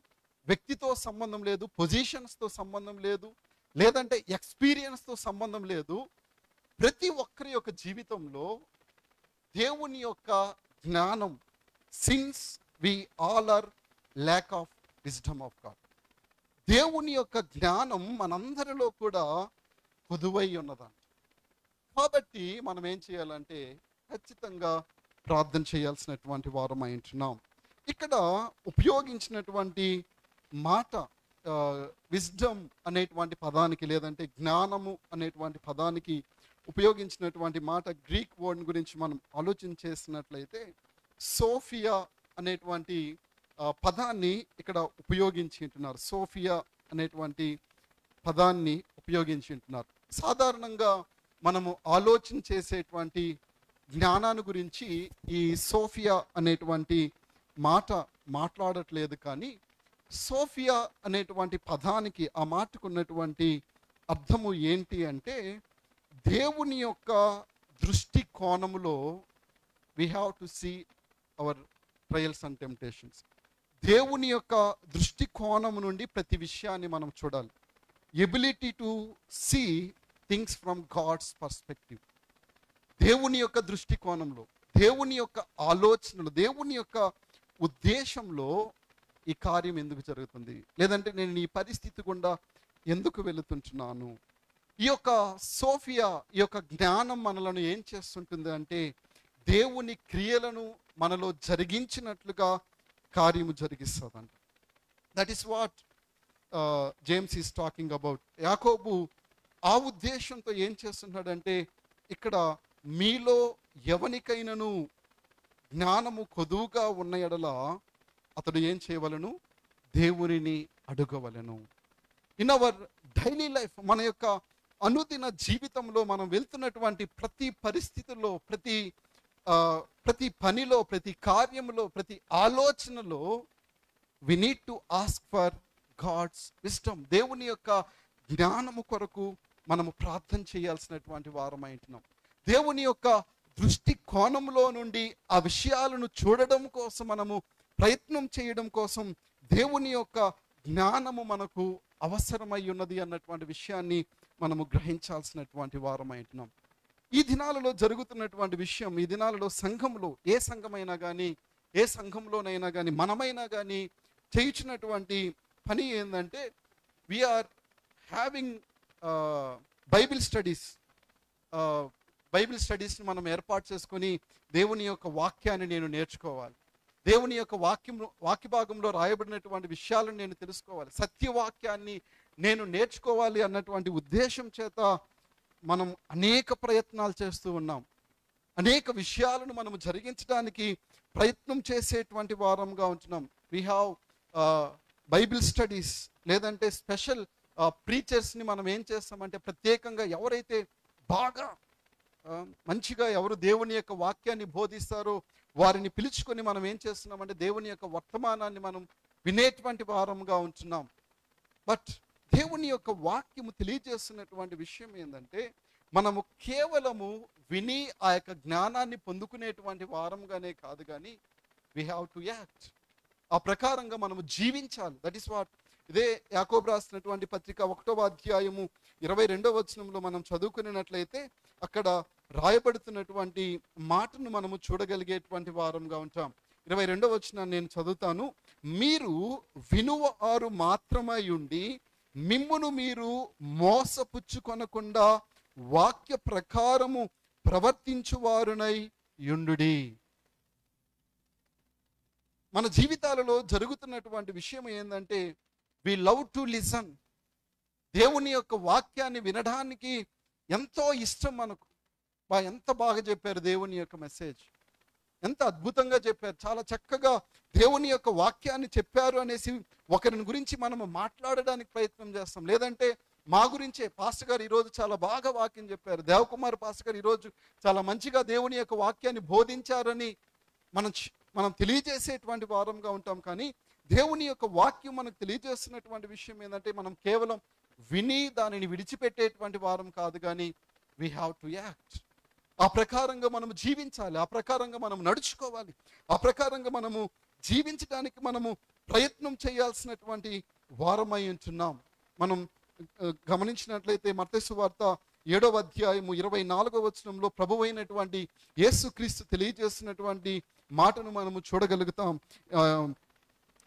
వ్యక్తితో సంబంధం లేదు, పొజిషన్స్తో సంబంధం లేదు, లేదంటే ఎక్స్పీరియన్స్తో సంబంధం లేదు. ప్రతి ఒక్కరి యొక్క జీవితంలో దేవుని యొక్క జ్ఞానం, since we all are lack of wisdom of God, దేవుని యొక్క జ్ఞానం మనందరిలో కూడా కొదువై ఉన్నదంట. కాబట్టి మనం ఏం చేయాలంటే ఖచ్చితంగా ప్రార్థన చేయాల్సినటువంటి వారమై ఉంటున్నాం. ఇక్కడ ఉపయోగించినటువంటి మాట విజ్డమ్ అనేటువంటి పదానికి, లేదంటే జ్ఞానము అనేటువంటి పదానికి ఉపయోగించినటువంటి మాట, గ్రీక్ వర్డ్ గురించి మనం ఆలోచన చేసినట్లయితే సోఫియా అనేటువంటి పదాన్ని ఇక్కడ ఉపయోగించి ఉంటున్నారు. సోఫియా అనేటువంటి పదాన్ని ఉపయోగించి ఉంటున్నారు. సాధారణంగా మనము ఆలోచన చేసేటువంటి జ్ఞానాన్ని గురించి ఈ సోఫియా అనేటువంటి మాట మాట్లాడట్లేదు, కానీ సోఫియా అనేటువంటి పదానికి, ఆ మాటకు ఉన్నటువంటి అర్థము ఏంటి అంటే, దేవుని యొక్క దృష్టి కోణములో we have to see our trials and temptations. దేవుని యొక్క దృష్టి కోణము నుండి ప్రతి విషయాన్ని మనం చూడాలి. Ability to see things from God's perspective. దేవుని యొక్క దృష్టి కోణంలో, దేవుని యొక్క ఆలోచనలు, దేవుని యొక్క ఉద్దేశంలో ఈ కార్యం ఎందుకు జరుగుతుంది, లేదంటే నేను ఈ పరిస్థితి గుండా ఎందుకు వెళుతుంటున్నాను. ఈ యొక్క సోఫియా, ఈ యొక్క జ్ఞానం మనలను ఏం చేస్తుంటుంది అంటే, దేవుని క్రియలను మనలో జరిగించినట్లుగా కార్యము జరిగిస్తుందంట. That is what James is talking about. Yakobu ఆ ఉద్దేశంతో ఏం చేస్తున్నాడంటే, ఇక్కడ మీలో ఎవనికైనాను జ్ఞానము కొదువుగా ఉన్న ఎడల అతడు ఏం చేయవలను, దేవునిని అడగవలను. ఇన్ అవర్ డైలీ లైఫ్, మన యొక్క అనుదిన జీవితంలో మనం వెళ్తున్నటువంటి ప్రతి పరిస్థితుల్లో, ప్రతి పనిలో, ప్రతి కార్యంలో, ప్రతి ఆలోచనలో we need to ask for God's wisdom. దేవుని యొక్క జ్ఞానము కొరకు మనము ప్రార్థన చేయాల్సినటువంటి వారమై ఉంటున్నాం. దేవుని యొక్క దృష్టి కోణంలో నుండి ఆ విషయాలను చూడడం కోసం, మనము ప్రయత్నం చేయడం కోసం దేవుని యొక్క జ్ఞానము మనకు అవసరమై ఉన్నది అన్నటువంటి విషయాన్ని మనము గ్రహించాల్సినటువంటి వారమై ఉంటున్నాం. ఈ దినాలలో జరుగుతున్నటువంటి విషయం, ఈ దినాలలో సంఘంలో, ఏ సంఘమైనా కానీ, ఏ సంఘంలోనైనా కానీ, మనమైనా కానీ చేయించినటువంటి పని ఏంటంటే, వీఆర్ హ్యావింగ్ బైబిల్ స్టడీస్ని మనం ఏర్పాటు చేసుకొని దేవుని యొక్క వాక్యాన్ని నేను నేర్చుకోవాలి, దేవుని యొక్క వాక్య భాగంలో రాయబడినటువంటి విషయాలను నేను తెలుసుకోవాలి, సత్యవాక్యాన్ని నేను నేర్చుకోవాలి అన్నటువంటి ఉద్దేశం చేత మనం అనేక ప్రయత్నాలు చేస్తూ ఉన్నాం. అనేక విషయాలను మనం జరిగించడానికి ప్రయత్నం చేసేటువంటి వారంగా ఉంటున్నాం. వీ హ్యావ్ బైబిల్ స్టడీస్, లేదంటే స్పెషల్ ప్రీచర్స్ని మనం ఏం చేస్తామంటే, ప్రత్యేకంగా ఎవరైతే బాగా మంచిగా ఎవరు దేవుని యొక్క వాక్యాన్ని బోధిస్తారో వారిని పిలుచుకొని మనం ఏం చేస్తున్నామంటే, దేవుని యొక్క వర్తమానాన్ని మనం వినేటువంటి వారంగా ఉంటున్నాం. బట్ దేవుని యొక్క వాక్యము తెలియజేస్తున్నటువంటి విషయం ఏంటంటే, మనము కేవలము విని ఆ యొక్క జ్ఞానాన్ని పొందుకునేటువంటి వారంగానే కాదు, కానీ వీ హ్యావ్ టు యాక్ట్. ఆ ప్రకారంగా మనము జీవించాలి. That is what. ఇదే యాకోబు రాసినటువంటి పత్రిక 1వ అధ్యాయము 22వ వచనంలో మనం చదువుకున్నట్లయితే అక్కడ రాయబడుతున్నటువంటి మాటను మనము చూడగలిగేటువంటి వారంగా ఉంటాం. 22వ వచనాన్ని నేను చదువుతాను. మీరు వినువారు మాత్రమై ఉండి మిమ్మును మీరు మోసపుచ్చుకొనకుండా వాక్య ప్రకారము ప్రవర్తించువారునై యుండుడి. మన జీవితాలలో జరుగుతున్నటువంటి విషయం ఏంటంటే వి లవ్ టు లిసన్. దేవుని యొక్క వాక్యాన్ని వినడానికి ఎంతో ఇష్టం మనకు. ఎంత బాగా చెప్పారు దేవుని యొక్క మెసేజ్, ఎంత అద్భుతంగా చెప్పారు, చాలా చక్కగా దేవుని యొక్క వాక్యాన్ని చెప్పారు అనేసి ఒకరిని గురించి మనము మాట్లాడడానికి ప్రయత్నం చేస్తాం. లేదంటే మా గురించే పాస్టర్ గారు ఈరోజు చాలా బాగా వాక్యం చెప్పారు, దేవకుమార్ పాస్టర్ గారు ఈరోజు చాలా మంచిగా దేవుని యొక్క వాక్యాన్ని బోధించారని మనం తెలియజేసేటువంటి వారంగా ఉంటాం. కానీ దేవుని యొక్క వాక్యం మనకు తెలియజేస్తున్నటువంటి విషయం ఏంటంటే మనం కేవలం విని దానిని విడిచిపెట్టేటువంటి వారం కాదు, కానీ వీ హ్యావ్ టు యాక్ట్. ఆ ప్రకారంగా మనము జీవించాలి, ఆ ప్రకారంగా మనం నడుచుకోవాలి, ఆ ప్రకారంగా మనము జీవించడానికి మనము ప్రయత్నం చేయాల్సినటువంటి వారమై ఉంటున్నాం. మనం గమనించినట్లయితే మత్తయి సువార్త 7వ అధ్యాయము 24వ వచనంలో ప్రభువైనటువంటి యేసుక్రీస్తు తెలియజేస్తున్నటువంటి మాటను మనము చూడగలుగుతాం.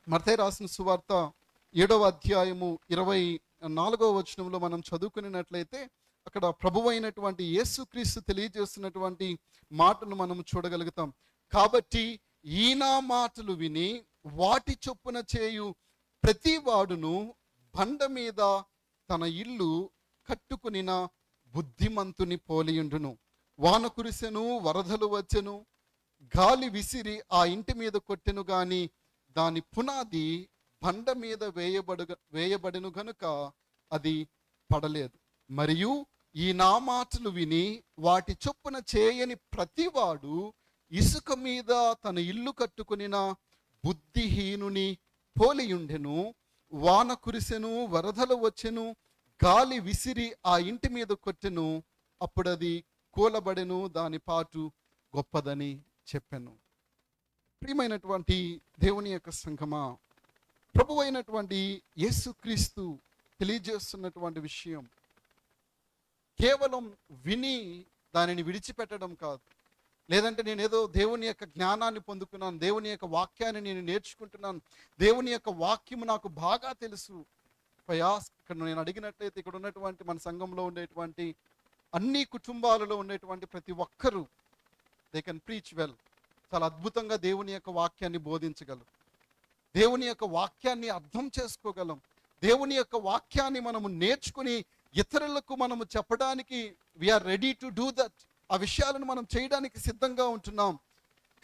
మత్తయి రాసిన సువార్త 7వ అధ్యాయము 24వ వచనంలో మనం చదువుకున్నట్లయితే అక్కడ ప్రభువైనటువంటి యేసుక్రీస్తు తెలియజేస్తున్నటువంటి మాటను మనం చూడగలుగుతాం. కాబట్టి ఈయన మాటలు విని వాటి చొప్పున చేయు ప్రతి వాడును బండ మీద తన ఇల్లు కట్టుకునిన బుద్ధిమంతుని పోలియుండును. వాన కురిసెను, వరదలు వచ్చెను, గాలి విసిరి ఆ ఇంటి మీద కొట్టెను, గాని దాని పునాది బండ మీద వేయబడెను గనుక అది పడలేదు. మరియు ఈ నా మాటలు విని వాటి చొప్పున చేయని ప్రతివాడు ఇసుక మీద తన ఇల్లు కట్టుకునిన బుద్ధిహీనుని పోలియుండెను. వాన కురిసెను, వరదలు వచ్చెను, గాలి విసిరి ఆ ఇంటి మీద కొట్టెను, అప్పుడది కూలబడెను, దాని పాటు గొప్పదని చెప్పెను. ప్రియమైనటువంటి దేవుని యొక్క సంఘమా, ప్రభువైనటువంటి యేసుక్రీస్తు తెలియజేస్తున్నటువంటి విషయం కేవలం విని దానిని విడిచిపెట్టడం కాదు. లేదంటే నేను ఏదో దేవుని యొక్క జ్ఞానాన్ని పొందుకున్నాను, దేవుని యొక్క వాక్యాన్ని నేను నేర్చుకుంటున్నాను, దేవుని యొక్క వాక్యము నాకు బాగా తెలుసు. ఇక్కడ నేను అడిగినట్లయితే ఇక్కడ ఉన్నటువంటి మన సంఘంలో ఉండేటువంటి అన్ని కుటుంబాలలో ఉండేటువంటి ప్రతి ఒక్కరూ దే కెన్ ప్రీచ్ వెల్. చాలా అద్భుతంగా దేవుని యొక్క వాక్యాన్ని బోధించగలరు, దేవుని యొక్క వాక్యాన్ని అర్థం చేసుకోగలం, దేవుని యొక్క వాక్యాన్ని మనము నేర్చుకుని ఇతరులకు మనము చెప్పడానికి we are ready to do that. ఆ విషయాలను మనం చేయడానికి సిద్ధంగా ఉంటున్నాం.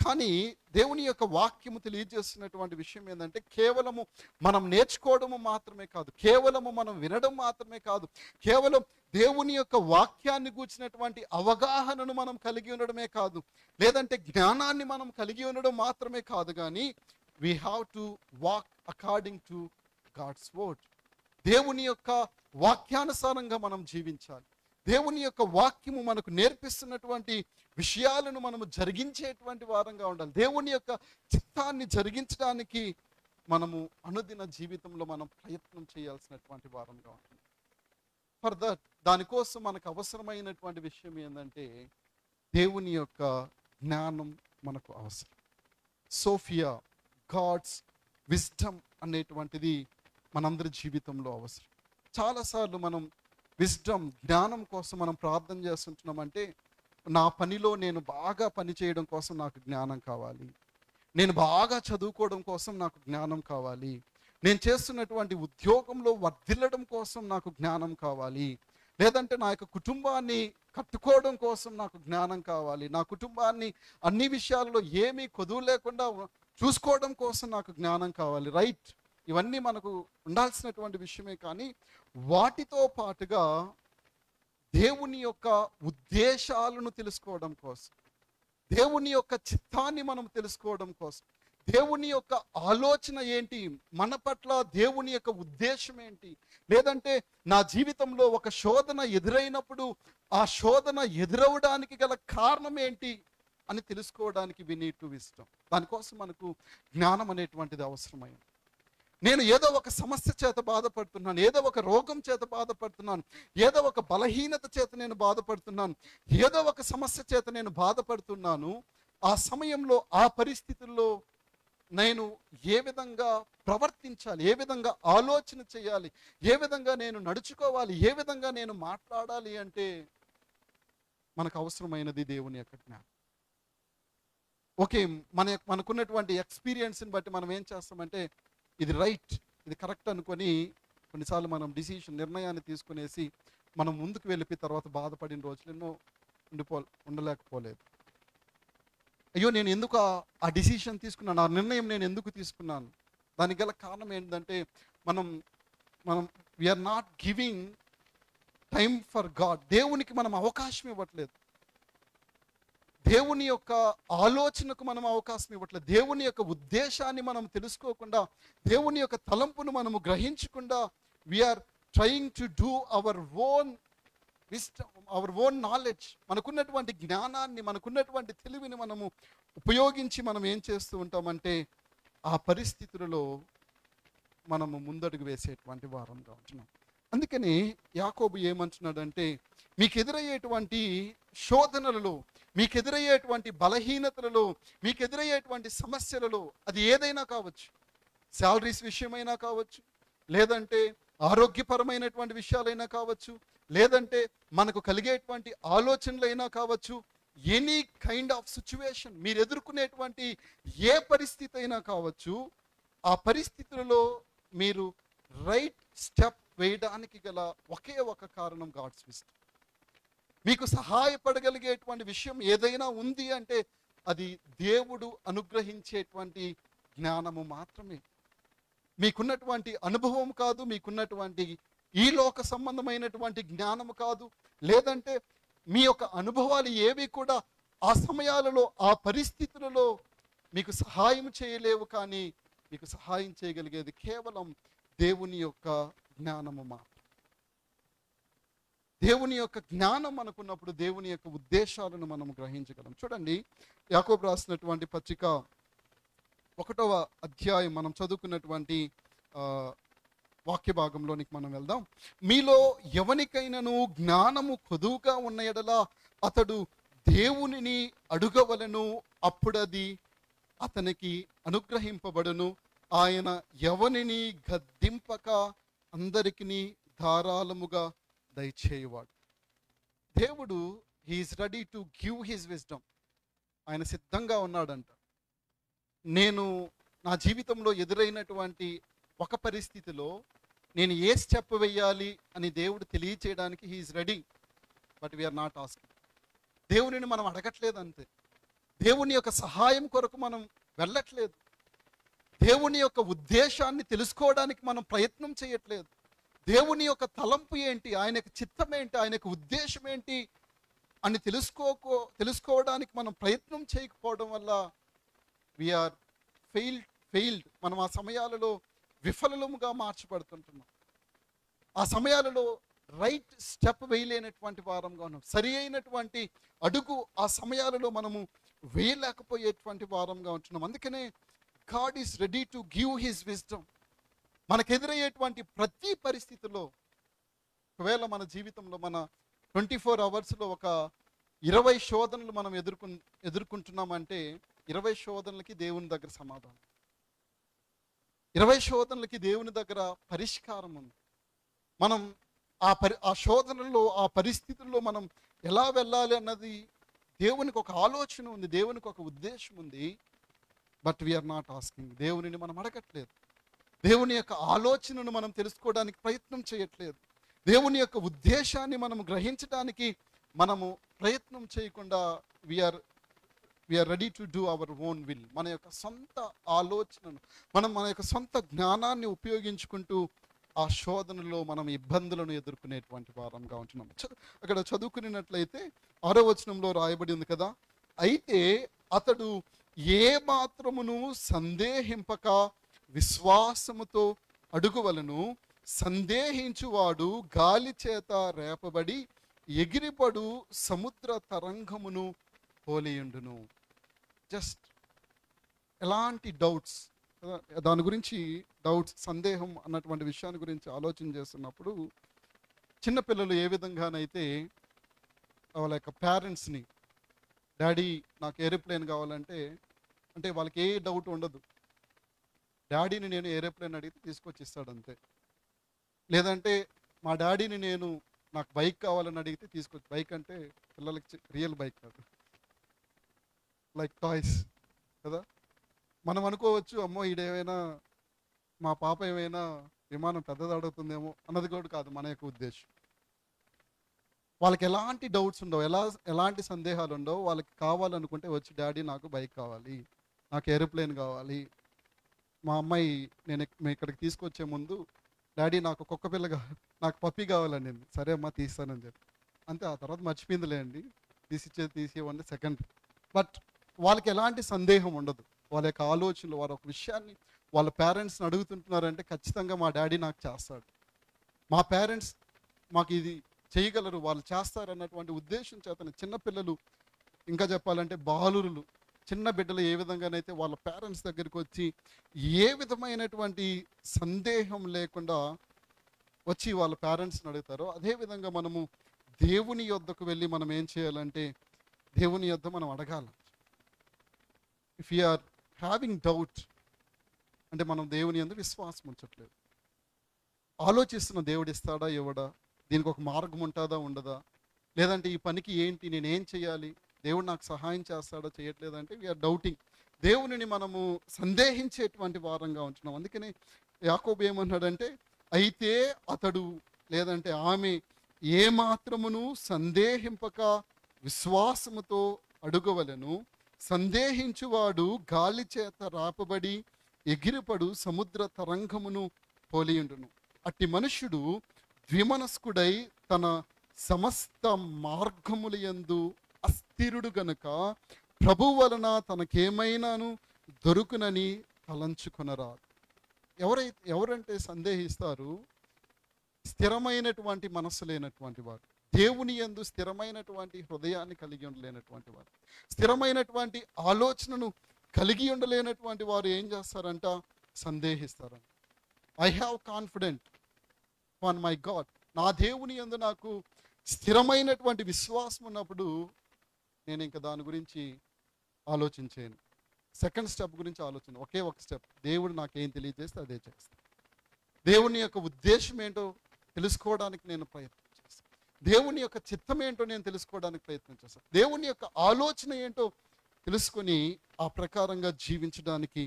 కానీ దేవుని యొక్క వాక్యము తెలియజేస్తున్నటువంటి విషయం ఏంటంటే కేవలము మనం నేర్చుకోవడము మాత్రమే కాదు, కేవలము మనం వినడం మాత్రమే కాదు, కేవలం దేవుని యొక్క వాక్యాన్ని గూర్చినటువంటి అవగాహనను మనం కలిగి ఉండడమే కాదు, లేదంటే జ్ఞానాన్ని మనం కలిగి ఉండడం మాత్రమే కాదు, కానీ we have to walk according to God's word. దేవుని యొక్క వాక్యానుసారంగా మనం జీవించాలి. దేవుని యొక్క వాక్యము మనకు నేర్పిస్తున్నటువంటి విషయాలను మనము జరిగించేటువంటి వారంగా ఉండాలి. దేవుని యొక్క చిత్తాన్ని జరిగించడానికి మనము అనుదిన జీవితంలో మనం ప్రయత్నం చేయాల్సినటువంటి వారంగా ఉంటుంది. ఫర్ దట్ దానికోసం మనకు అవసరమైనటువంటి విషయం ఏంటంటే దేవుని యొక్క జ్ఞానం మనకు అవసరం. సోఫియా, గాడ్స్ విజ్డమ్ అనేటువంటిది మనందరి జీవితంలో అవసరం. చాలాసార్లు మనం విజ్డమ్, జ్ఞానం కోసం మనం ప్రార్థన చేస్తుంటున్నామంటే నా పనిలో నేను బాగా పని చేయడం కోసం నాకు జ్ఞానం కావాలి, నేను బాగా చదువుకోవడం కోసం నాకు జ్ఞానం కావాలి, నేను చేస్తున్నటువంటి ఉద్యోగంలో వర్ధిల్లడం కోసం నాకు జ్ఞానం కావాలి, లేదంటే నా యొక్క కుటుంబాన్ని కట్టుకోవడం కోసం నాకు జ్ఞానం కావాలి, నా కుటుంబాన్ని అన్ని విషయాల్లో ఏమీ కొదువు లేకుండా చూసుకోవడం కోసం నాకు జ్ఞానం కావాలి. రైట్, ఇవన్నీ మనకు ఉండాల్సినటువంటి విషయమే. కానీ వాటితో పాటుగా దేవుని యొక్క ఉద్దేశాలను తెలుసుకోవడం కోసం, దేవుని యొక్క చిత్తాన్ని మనం తెలుసుకోవడం కోసం, దేవుని యొక్క ఆలోచన ఏంటి, మన పట్ల దేవుని యొక్క ఉద్దేశం ఏంటి, లేదంటే నా జీవితంలో ఒక శోధన ఎదురైనప్పుడు ఆ శోధన ఎదురవడానికి గల కారణం ఏంటి అని తెలుసుకోవడానికి వి నీడ్ టు విజ్డమ్. దానికోసం మనకు జ్ఞానం అనేటువంటిది అవసరమైంది. నేను ఏదో ఒక సమస్య చేత బాధపడుతున్నాను, ఏదో ఒక రోగం చేత బాధపడుతున్నాను, ఏదో ఒక బలహీనత చేత నేను బాధపడుతున్నాను, ఏదో ఒక సమస్య చేత నేను బాధపడుతున్నాను. ఆ సమయంలో ఆ పరిస్థితుల్లో నేను ఏ విధంగా ప్రవర్తించాలి, ఏ విధంగా ఆలోచన చేయాలి, ఏ విధంగా నేను నడుచుకోవాలి, ఏ విధంగా నేను మాట్లాడాలి అంటే మనకు అవసరమైనది దేవుని యొక్క జ్ఞానం. ఓకే, మనకున్నటువంటి ఎక్స్పీరియన్స్ని బట్టి మనం ఏం చేస్తామంటే ఇది రైట్, ఇది కరెక్ట్ అనుకొని కొన్నిసార్లు మనం నిర్ణయాన్ని తీసుకునేసి మనం ముందుకు వెళ్ళిపోయి తర్వాత బాధపడిన రోజులు ఎన్నో ఉండలేకపోలేదు. అయ్యో, నేను ఎందుకు ఆ డిసిషన్ తీసుకున్నాను, ఆ నిర్ణయం నేను ఎందుకు తీసుకున్నాను? దానికి గల కారణం ఏంటంటే మనం మనం we are not giving time for God. దేవునికి మనం అవకాశం ఇవ్వట్లేదు, దేవుని యొక్క ఆలోచనకు మనం అవకాశం ఇవ్వట్లేదు, దేవుని యొక్క ఉద్దేశాన్ని మనం తెలుసుకోకుండా, దేవుని యొక్క తలంపును మనము గ్రహించకుండా we are trying to do our own wisdom, our own knowledge. మనకున్నటువంటి జ్ఞానాన్ని, మనకున్నటువంటి తెలివిని మనము ఉపయోగించి మనం ఏం చేస్తూ ఉంటామంటే ఆ పరిస్థితులలో మనము ముందడుగు వేసేటువంటి వారంగా ఉంటున్నాం. అందుకని యాకోబు ఏమంటున్నాడంటే, మీకు ఎదురయ్యేటువంటి శోధనలలో, మీకు ఎదురయ్యేటువంటి బలహీనతలలో, మీకు ఎదురయ్యేటువంటి సమస్యలలో, అది ఏదైనా కావచ్చు, శాలరీస్ విషయమైనా కావచ్చు, లేదంటే ఆరోగ్యపరమైనటువంటి విషయాలైనా కావచ్చు, లేదంటే మనకు కలిగేటువంటి ఆలోచనలైనా కావచ్చు, ఎనీ కైండ్ ఆఫ్ సిచ్యువేషన్, మీరు ఎదుర్కొనేటువంటి ఏ పరిస్థితి అయినా కావచ్చు, ఆ పరిస్థితులలో మీరు రైట్ స్టెప్ వేయడానికి గల ఒకే ఒక కారణం గాడ్స్ విజ్డమ్. మీకు సహాయపడగలిగేటువంటి విషయం ఏదైనా ఉంది అంటే అది దేవుడు అనుగ్రహించేటువంటి జ్ఞానము మాత్రమే. మీకున్నటువంటి అనుభవం కాదు, మీకున్నటువంటి ఈ లోక సంబంధమైనటువంటి జ్ఞానము కాదు, లేదంటే మీ యొక్క అనుభవాలు ఏవి కూడా ఆ సమయాలలో, ఆ పరిస్థితులలో మీకు సహాయం చేయలేవు. కానీ మీకు సహాయం చేయగలిగేది కేవలం దేవుని యొక్క జ్ఞానము మాత్రం. దేవుని యొక్క జ్ఞానం అనుకున్నప్పుడు దేవుని యొక్క ఉద్దేశాలను మనం గ్రహించగలం. చూడండి, యాకోబు రాసినటువంటి పత్రిక 1వ అధ్యాయం మనం చదువుకున్నటువంటి వాక్య భాగంలోనికి మనం వెళ్దాం. మీలో ఎవనికైనాను జ్ఞానము కొదువుగా ఉన్న ఎడల అతడు దేవునిని అడుగవలను, అప్పుడది అతనికి అనుగ్రహింపబడును. ఆయన ఎవనిని గద్దింపక అందరికీ ధారాళముగా దయచేయువాడు. దేవుడు he is ready to give his wisdom. ఆయన సిద్ధంగా ఉన్నాడంట. నేను నా జీవితంలో ఎదురైనటువంటి ఒక పరిస్థితిలో నేను ఏ స్టెప్ వేయాలి అని దేవుడు తెలియచేయడానికి he is ready, but we are not asking. దేవునిని మనం అడగట్లేదు అంతే. దేవుని యొక్క సహాయం కొరకు మనం వెళ్ళట్లేదు. దేవుని యొక్క ఉద్దేశాన్ని తెలుసుకోవడానికి మనం ప్రయత్నం చేయట్లేదు. దేవుని యొక్క తలంపు ఏంటి, ఆయన యొక్క చిత్తం ఏంటి, ఆయన యొక్క ఉద్దేశం ఏంటి అని తెలుసుకోవడానికి మనం ప్రయత్నం చేయకపోవడం వల్ల వీఆర్ ఫెయిల్డ్. మనం ఆ సమయాలలో విఫలముగా మార్చబడుతుంటున్నాం. ఆ సమయాలలో రైట్ స్టెప్ వేయలేనటువంటి వారంగా ఉన్నాం. సరి అయినటువంటి అడుగు ఆ సమయాలలో మనము వేయలేకపోయేటువంటి వారంగా ఉంటున్నాం. అందుకనే God is ready to give his wisdom. మనకెదురయ్యేటువంటి ప్రతి పరిస్థితిలో, ఒకవేళ మన జీవితంలో మన 24 అవర్స్లో ఒక 20 శోధనలు మనం ఎదుర్కొంటున్నామంటే 20 శోధనలకి దేవుని దగ్గర సమాధానం, 20 శోధనలకి దేవుని దగ్గర పరిష్కారం ఉంది. మనం ఆ శోధనలో, ఆ పరిస్థితుల్లో మనం ఎలా వెళ్ళాలి అన్నది దేవునికి ఒక ఆలోచన ఉంది, దేవునికి ఒక ఉద్దేశం ఉంది. But we are not asking. దేవునిని మనం అడగట్లేదు. దేవుని యొక్క ఆలోచనను మనం తెలుసుకోవడానికి ప్రయత్నం చేయట్లేదు. దేవుని యొక్క ఉద్దేశాన్ని మనం గ్రహించడానికి మనము ప్రయత్నం చేయకుండా we are ready to do our own will. మన యొక్క సొంత ఆలోచనను, మన యొక్క సొంత జ్ఞానాన్ని ఉపయోగించుకుంటూ ఆ శోధనలో మనం ఇబ్బందులను ఎదుర్కొనేటువంటి వారంగా ఉంటున్నాం. అక్కడ చదువుకున్నట్లయితే 6వ వచనంలో రాయబడి ఉంది కదా, అయితే అతడు ఏ మాత్రమును సందేహింపక విశ్వాసముతో అడుగువలను. సందేహించువాడు గాలి చేత రేపబడి ఎగిరిపడు సముద్ర తరంగమును పోలియుండును. జస్ట్ ఎలాంటి డౌట్స్, దాని గురించి సందేహం అన్నటువంటి విషయాన్ని గురించి ఆలోచన చేస్తున్నప్పుడు చిన్నపిల్లలు ఏ విధంగానైతే వాళ్ళ యొక్క పేరెంట్స్ని, డాడీ నాకు ఏరోప్లేన్ కావాలంటే, అంటే వాళ్ళకి ఏ డౌట్ ఉండదు, డాడీని నేను ఏరోప్లేన్ అడిగితే తీసుకొచ్చి ఇస్తాడు అంతే. లేదంటే మా డాడీని నేను నాకు బైక్ కావాలని అడిగితే తీసుకొచ్చి, బైక్ అంటే పిల్లలకి రియల్ బైక్ కాదు, లైక్ టాయ్స్ కదా. మనం అనుకోవచ్చు, అమ్మో ఈడేమైనా మా పాప ఏమైనా విమానం పెద్దది అడుగుతుందేమో అన్నది కూడా కాదు మన యొక్క ఉద్దేశం. వాళ్ళకి ఎలాంటి డౌట్స్ ఉండవు, ఎలాంటి సందేహాలు ఉండవు. వాళ్ళకి కావాలనుకుంటే వచ్చి, డాడీ నాకు బైక్ కావాలి, నాకు ఏరోప్లేన్ కావాలి. మా అమ్మాయి మేము ఇక్కడికి తీసుకొచ్చే ముందు, డాడీ నాకు కుక్క పిల్ల కావాలి, నాకు పప్పి కావాలని, సరే అమ్మా తీస్తానని చెప్పి అంతే. ఆ తర్వాత మర్చిపోయిందిలే అండి, తీసేవ్వండి సెకండ్. బట్ వాళ్ళకి ఎలాంటి సందేహం ఉండదు. వాళ్ళ యొక్క ఆలోచనలు, వారు ఒక విషయాన్ని వాళ్ళ పేరెంట్స్ని అడుగుతుంటున్నారంటే ఖచ్చితంగా మా డాడీ నాకు చేస్తాడు, మా పేరెంట్స్ మాకు ఇది చేయగలరు, వాళ్ళు చేస్తారు అన్నటువంటి ఉద్దేశం చేతనే చిన్నపిల్లలు, ఇంకా చెప్పాలంటే బాలురులు, చిన్న బిడ్డలు ఏ విధంగానైతే వాళ్ళ పేరెంట్స్ దగ్గరికి వచ్చి ఏ విధమైనటువంటి సందేహం లేకుండా వచ్చి వాళ్ళ పేరెంట్స్ని అడుగుతారో, అదేవిధంగా మనము దేవుని యొద్దకు వెళ్ళి మనం ఏం చేయాలంటే దేవుని యొద్ద మనం అడగాలి. If you are having doubt అంటే మనం దేవుని యందు విశ్వాసం ఉంచట్లేదు, ఆలోచిస్తున్న దేవుడు ఇస్తాడా ఇవ్వడా, దీనికి ఒక మార్గం ఉంటుందా ఉండదా, లేదంటే ఈ పనికి ఏంటి, నేనేం చేయాలి, దేవుడు నాకు సహాయం చేస్తాడో చేయట్లేదంటే వీఆర్ డౌటింగ్. దేవునిని మనము సందేహించేటువంటి వారంగా ఉంటున్నాం. అందుకని యాకోబు ఏమన్నాడంటే, అయితే అతడు లేదంటే ఆమె ఏమాత్రమును సందేహింపక విశ్వాసముతో అడుగవలను. సందేహించువాడు గాలి చేత రాపబడి ఎగిరిపడు సముద్ర తరంగమును పోలియుండును. అట్టి మనుష్యుడు ద్విమనస్కుడై తన సమస్త మార్గములయందు అస్థిరుడు గనుక ప్రభు వలన తనకేమైనాను దొరుకునని తలంచుకొనరాదు. ఎవరంటే సందేహిస్తారు, స్థిరమైనటువంటి మనస్సు లేనటువంటి వారు, దేవుని యందు స్థిరమైనటువంటి హృదయాన్ని కలిగి ఉండలేనటువంటి వారు, స్థిరమైనటువంటి ఆలోచనను కలిగి ఉండలేనటువంటి వారు ఏం చేస్తారంట, సందేహిస్తారంట. I have confident on my God, నా దేవుని యందు నాకు స్థిరమైనటువంటి విశ్వాసం ఉన్నప్పుడు నేను ఇంకా దాని గురించి ఆలోచించాను. సెకండ్ స్టెప్ గురించి ఆలోచన, ఒకే ఒక స్టెప్, దేవుడు నాకేం తెలియజేస్తే అదే చేస్తాను. దేవుని యొక్క ఉద్దేశం ఏంటో తెలుసుకోవడానికి నేను ప్రయత్నం చేస్తాను, దేవుని యొక్క చిత్తం ఏంటో నేను తెలుసుకోవడానికి ప్రయత్నం చేస్తాను, దేవుని యొక్క ఆలోచన ఏంటో తెలుసుకొని ఆ ప్రకారంగా జీవించడానికి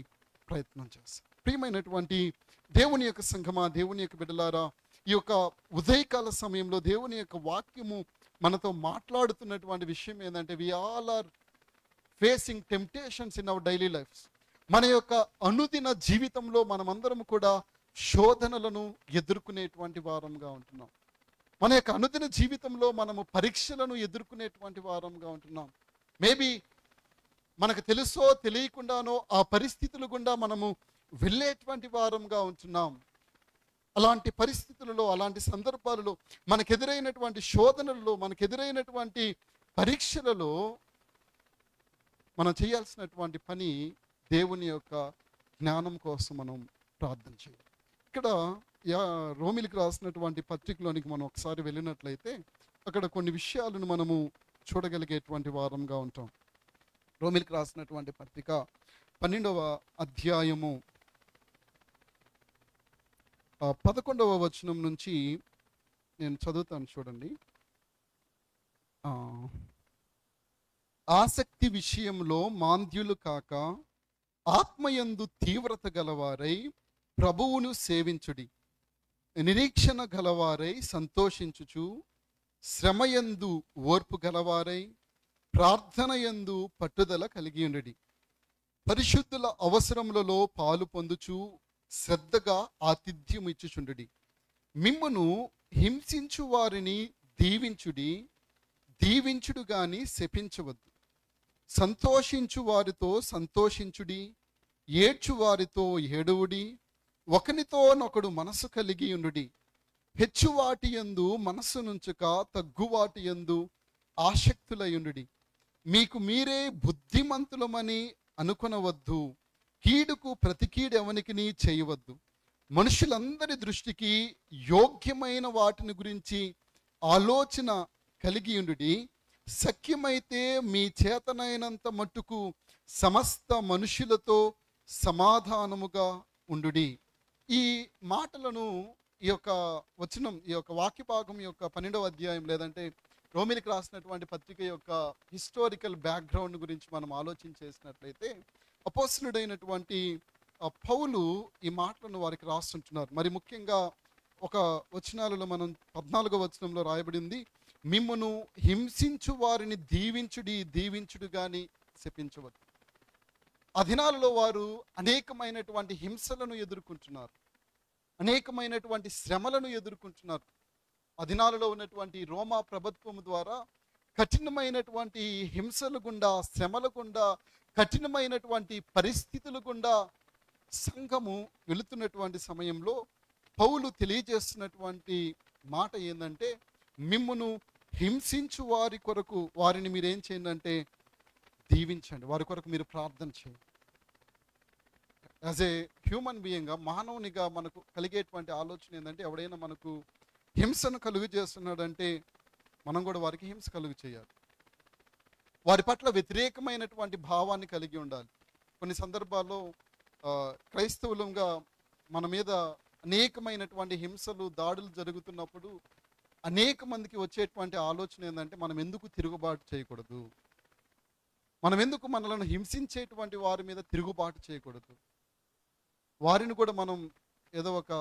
ప్రయత్నం చేస్తాను. ప్రియమైనటువంటి దేవుని యొక్క సంఘమా, దేవుని యొక్క బిడ్డలారా, ఈ యొక్క ఉదయకాల సమయంలో దేవుని యొక్క వాక్యము మనతో మాట్లాడుతున్నటువంటి విషయం ఏంటంటే, we all are facing temptations in our daily lives. మన యొక్క అనుదిన జీవితంలో మనమందరం కూడా శోధనలను ఎదుర్కొనేటువంటి వారంగా ఉంటున్నాం. మన యొక్క అనుదిన జీవితంలో మనము పరీక్షలను ఎదుర్కొనేటువంటి వారంగా ఉంటున్నాం. మేబీ మనకు తెలుసో తెలియకుండానో ఆ పరిస్థితుల గుండా మనము వెళ్ళేటువంటి వారంగా ఉంటున్నాం. అలాంటి పరిస్థితులలో, అలాంటి సందర్భాలలో, మనకెదురైనటువంటి శోధనలలో, మనకెదురైనటువంటి పరీక్షలలో మనం చేయాల్సినటువంటి పని దేవుని యొక్క జ్ఞానం కోసం మనం ప్రార్థన చేయాలి. ఇక్కడ రోమిలికి రాసినటువంటి పత్రికలోనికి మనం ఒకసారి వెళ్ళినట్లయితే అక్కడ కొన్ని విషయాలను మనము చూడగలిగేటువంటి వారంగా ఉంటాం. రోమిలికి రాసినటువంటి పత్రిక 12వ అధ్యాయము 11వ వచనం నుంచి నేను చదువుతాను, చూడండి. ఆసక్తి విషయంలో మాంద్యులు కాక ఆత్మయందు తీవ్రత గలవారై ప్రభువును సేవించుడి. నిరీక్షణ గలవారై సంతోషించుచు, శ్రమయందు ఓర్పు గలవారై ప్రార్థనయందు పట్టుదల కలిగి ఉండుడి. పరిశుద్ధుల అవసరములలో పాలు పొందుచు శ్రద్ధగా ఆతిథ్యం ఇచ్చుచుండుడి. మిమ్మును హింసించు వారిని దీవించుడి, దీవించుడు గాని శపించవద్దు. సంతోషించు వారితో సంతోషించుడి, ఏడ్చు వారితో ఏడువుడి. ఒకనితోనొకడు మనసు కలిగి ఉండుడి. హెచ్చువాటి యందు మనస్సు నుంచుక తగ్గువాటి యందు ఆసక్తులయుండుడి. మీకు మీరే బుద్ధిమంతులమని అనుకొనవద్దు. కీడుకు ప్రతి కీడెవనికిని చేయవద్దు. మనుషులందరి దృష్టికి యోగ్యమైన వాటిని గురించి ఆలోచన కలిగి ఉండుడి. సఖ్యమైతే మీ చేతనైనంత మట్టుకు సమస్త మనుషులతో సమాధానముగా ఉండుడి. ఈ మాటలను ఈ యొక్క వచనం, ఈ యొక్క వాక్య భాగం యొక్క 12వ అధ్యాయం లేదంటే రోమిలికి రాసినటువంటి పత్రిక యొక్క హిస్టారికల్ బ్యాక్గ్రౌండ్ గురించి మనం ఆలోచన చేసినట్లయితే అపోస్తలుడైనటువంటి పౌలు ఈ మాటలను వారికి రాస్తుంటున్నారు. మరి ముఖ్యంగా ఒక వచనాలలో మనం 14వ వచనంలో రాయబడింది, మిమ్మును హింసించు వారిని దీవించుడు గాని శపించవద్దు. ఆ దినాలలో వారు అనేకమైనటువంటి హింసలను ఎదుర్కొంటున్నారు, అనేకమైనటువంటి శ్రమలను ఎదుర్కొంటున్నారు. ఆ దినాలలో ఉన్నటువంటి రోమా ప్రభుత్వం ద్వారా కఠినమైనటువంటి హింసల గుండా, శ్రమల గుండా, కఠినమైనటువంటి పరిస్థితుల గుండా సంఘము వెళుతున్నటువంటి సమయంలో పౌలు తెలియజేస్తున్నటువంటి మాట ఏంటంటే, మిమ్మును హింసించు వారి కొరకు వారిని మీరేం చేయండి అంటే దీవించండి, వారి కొరకు మీరు ప్రార్థన చేయండి. యాజ్ ఏ హ్యూమన్ బీయింగ్గా, మానవునిగా మనకు కలిగేటువంటి ఆలోచన ఏంటంటే, ఎవడైనా మనకు హింసను కలుగు చేస్తున్నాడంటే మనం కూడా వారికి హింస కలుగు చేయాలి, వారి పట్ల వ్యతిరేకమైనటువంటి భావాన్ని కలిగి ఉండాలి. కొన్ని సందర్భాల్లో క్రైస్తవులంగా మన మీద అనేకమైనటువంటి హింసలు, దాడులు జరుగుతున్నప్పుడు అనేక మందికి వచ్చేటువంటి ఆలోచన ఏంటంటే, మనం ఎందుకు తిరుగుబాటు చేయకూడదు, మనం ఎందుకు మనలను హింసించేటువంటి వారి మీద తిరుగుబాటు చేయకూడదు, వారిని కూడా మనం ఏదో ఒక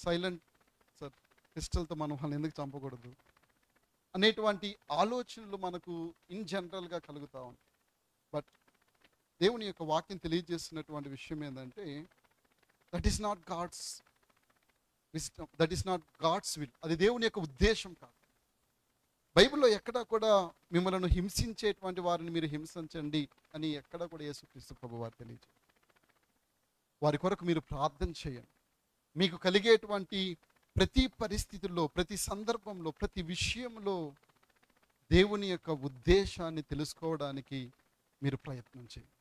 సైలెంట్ పిస్టల్తో మనం వాళ్ళని ఎందుకు చంపకూడదు అనేటువంటి ఆలోచనలు మనకు ఇన్ జనరల్గా కలుగుతూ ఉంటాయి. బట్ దేవుని యొక్క వాక్యం తెలియజేస్తున్నటువంటి విషయం ఏంటంటే, that is not God's wisdom, that is not God's will. అది దేవుని యొక్క ఉద్దేశం కాదు. బైబిల్లో ఎక్కడా కూడా మిమ్మల్ని హింసించేటువంటి వారిని మీరు హింసించండి అని ఎక్కడా కూడా యేసుక్రీస్తు ప్రభువు వారు తెలియజేయరు. వారి కొరకు మీరు ప్రార్థన చేయండి. మీకు కలిగేటువంటి ప్రతి పరిస్థితుల్లో, ప్రతి సందర్భంలో, ప్రతి విషయంలో దేవుని యొక్క ఉద్దేశాన్ని తెలుసుకోవడానికి మీరు ప్రయత్నం చేయండి.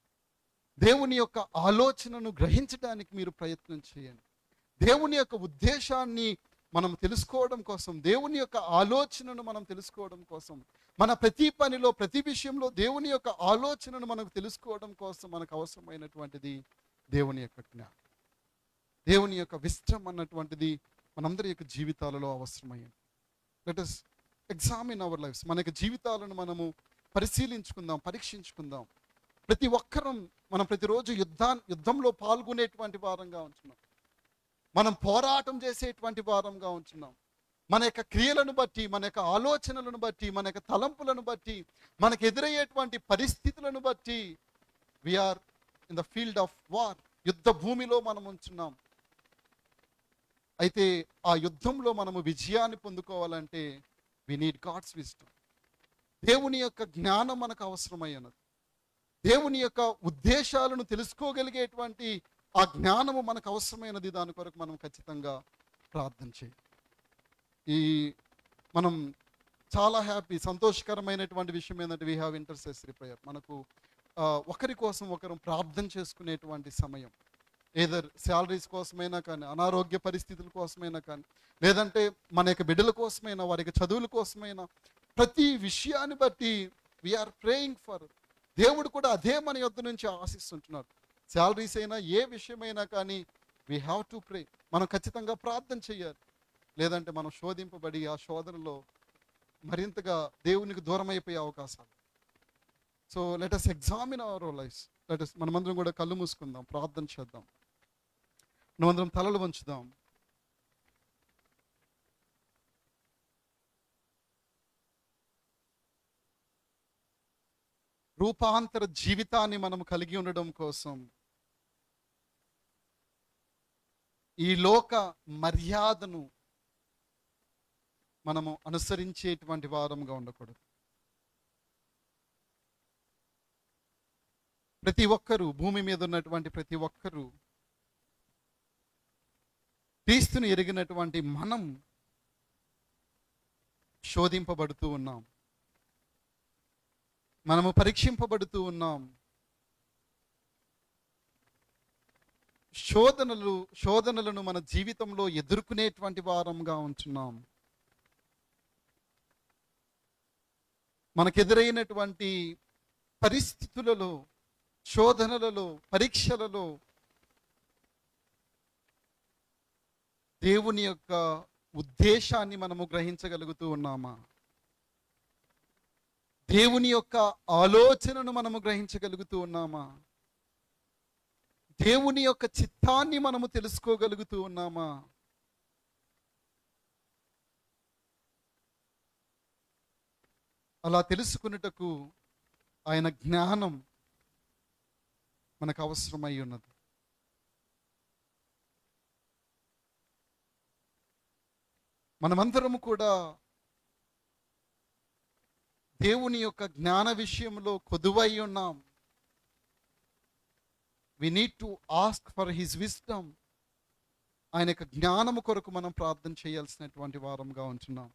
దేవుని యొక్క ఆలోచనను గ్రహించడానికి మీరు ప్రయత్నం చేయండి. దేవుని యొక్క ఉద్దేశాన్ని మనం తెలుసుకోవడం కోసం, దేవుని యొక్క ఆలోచనను మనం తెలుసుకోవడం కోసం, మన ప్రతి పనిలో, ప్రతి విషయంలో దేవుని యొక్క ఆలోచనను మనకు తెలుసుకోవడం కోసం మనకు అవసరమైనటువంటిది దేవుని యొక్క జ్ఞానం, దేవుని యొక్క విస్టమ్ అన్నటువంటిది మనందరి యొక్క జీవితాలలో అవసరమైంది. Let us examine our lives. మన యొక్క జీవితాలను మనము పరిశీలించుకుందాం, పరీక్షించుకుందాం. ప్రతి ఒక్కరం మనం ప్రతిరోజు యుద్ధంలో పాల్గొనేటువంటి వారంగా ఉంటున్నాం, మనం పోరాటం చేసేటువంటి వారంగా ఉంటున్నాం. మన యొక్క క్రియలను బట్టి, మన యొక్క ఆలోచనలను బట్టి, మన యొక్క తలంపులను బట్టి, మనకు ఎదురయ్యేటువంటి పరిస్థితులను బట్టి we are in the field of war. యుద్ధ భూమిలో మనం ఉంటున్నాం. అయితే ఆ యుద్ధంలో మనము విజయాన్ని పొందుకోవాలంటే వి నీడ్ గాడ్స్ విజ్డమ్. దేవుని యొక్క జ్ఞానం మనకు అవసరమైనది. దేవుని యొక్క ఉద్దేశాలను తెలుసుకోగలిగేటువంటి ఆ జ్ఞానము మనకు అవసరమైనది. దాని కొరకు మనం ఖచ్చితంగా ప్రార్థన చేయాలి. మనం చాలా సంతోషకరమైనటువంటి విషయం ఏంటంటే, వీ హ్యావ్ ఇంటర్సెసరీ ప్రేయర్. మనకు ఒకరి కోసం ఒకరు ప్రార్థన చేసుకునేటువంటి సమయం, ఏదర్ శాలరీస్ కోసమైనా కానీ, అనారోగ్య పరిస్థితుల కోసమైనా కానీ, లేదంటే మన యొక్క బిడ్డల కోసమైనా, వారి యొక్క చదువుల కోసమైనా, ప్రతి విషయాన్ని బట్టి వీఆర్ ప్రేయింగ్ ఫర్. దేవుడు కూడా అదే మన యొద్ద నుంచి ఆశిస్తుంటున్నారు. శాలరీస్ అయినా, ఏ విషయమైనా కానీ వీ హ్యావ్ టు ప్రే. మనం ఖచ్చితంగా ప్రార్థన చేయాలి. లేదంటే మనం శోధింపబడి ఆ శోధనలో మరింతగా దేవునికి దూరం అయిపోయే అవకాశాలు. So let us examine our lives. మనమందరం కూడా కళ్ళు మూసుకుందాం, ప్రార్థన చేద్దాం. మనమందరం తలలు వంచుదాం. రూపాంతర జీవితాన్ని మనం కలిగి ఉండడం కోసం ఈ లోక మర్యాదను మనము అనుసరించేటువంటి వారంగా ఉండకూడదు. ప్రతి ఒక్కరూ, భూమి మీద ఉన్నటువంటి ప్రతి ఒక్కరూ, క్రీస్తుని ఎరిగినటువంటి మనం శోధింపబడుతూ ఉన్నాం, మనము పరీక్షింపబడుతూ ఉన్నాం. శోధనలను మన జీవితంలో ఎదుర్కొనేటువంటి వారంగా ఉంటున్నాం. మనకెదురైనటువంటి పరిస్థితులలో, శోధనలలో, పరీక్షలలో దేవుని యొక్క ఉద్దేశాన్ని మనము గ్రహించగలుగుతూ ఉన్నామా? దేవుని యొక్క ఆలోచనను మనము గ్రహించగలుగుతూ ఉన్నామా? దేవుని యొక్క చిత్తాన్ని మనము తెలుసుకోగలుగుతూ ఉన్నామా? అలా తెలుసుకున్నటకు ఆయన జ్ఞానం మనకు అవసరమై ఉన్నది. మనమందరము కూడా దేవుని యొక్క జ్ఞాన విషయంలో కొదువై ఉన్నాం. We need to ask for his wisdom. ఆయన యొక్క జ్ఞానము కొరకు మనం ప్రార్థన చేయాల్సినటువంటి వారంగా ఉంటున్నాం.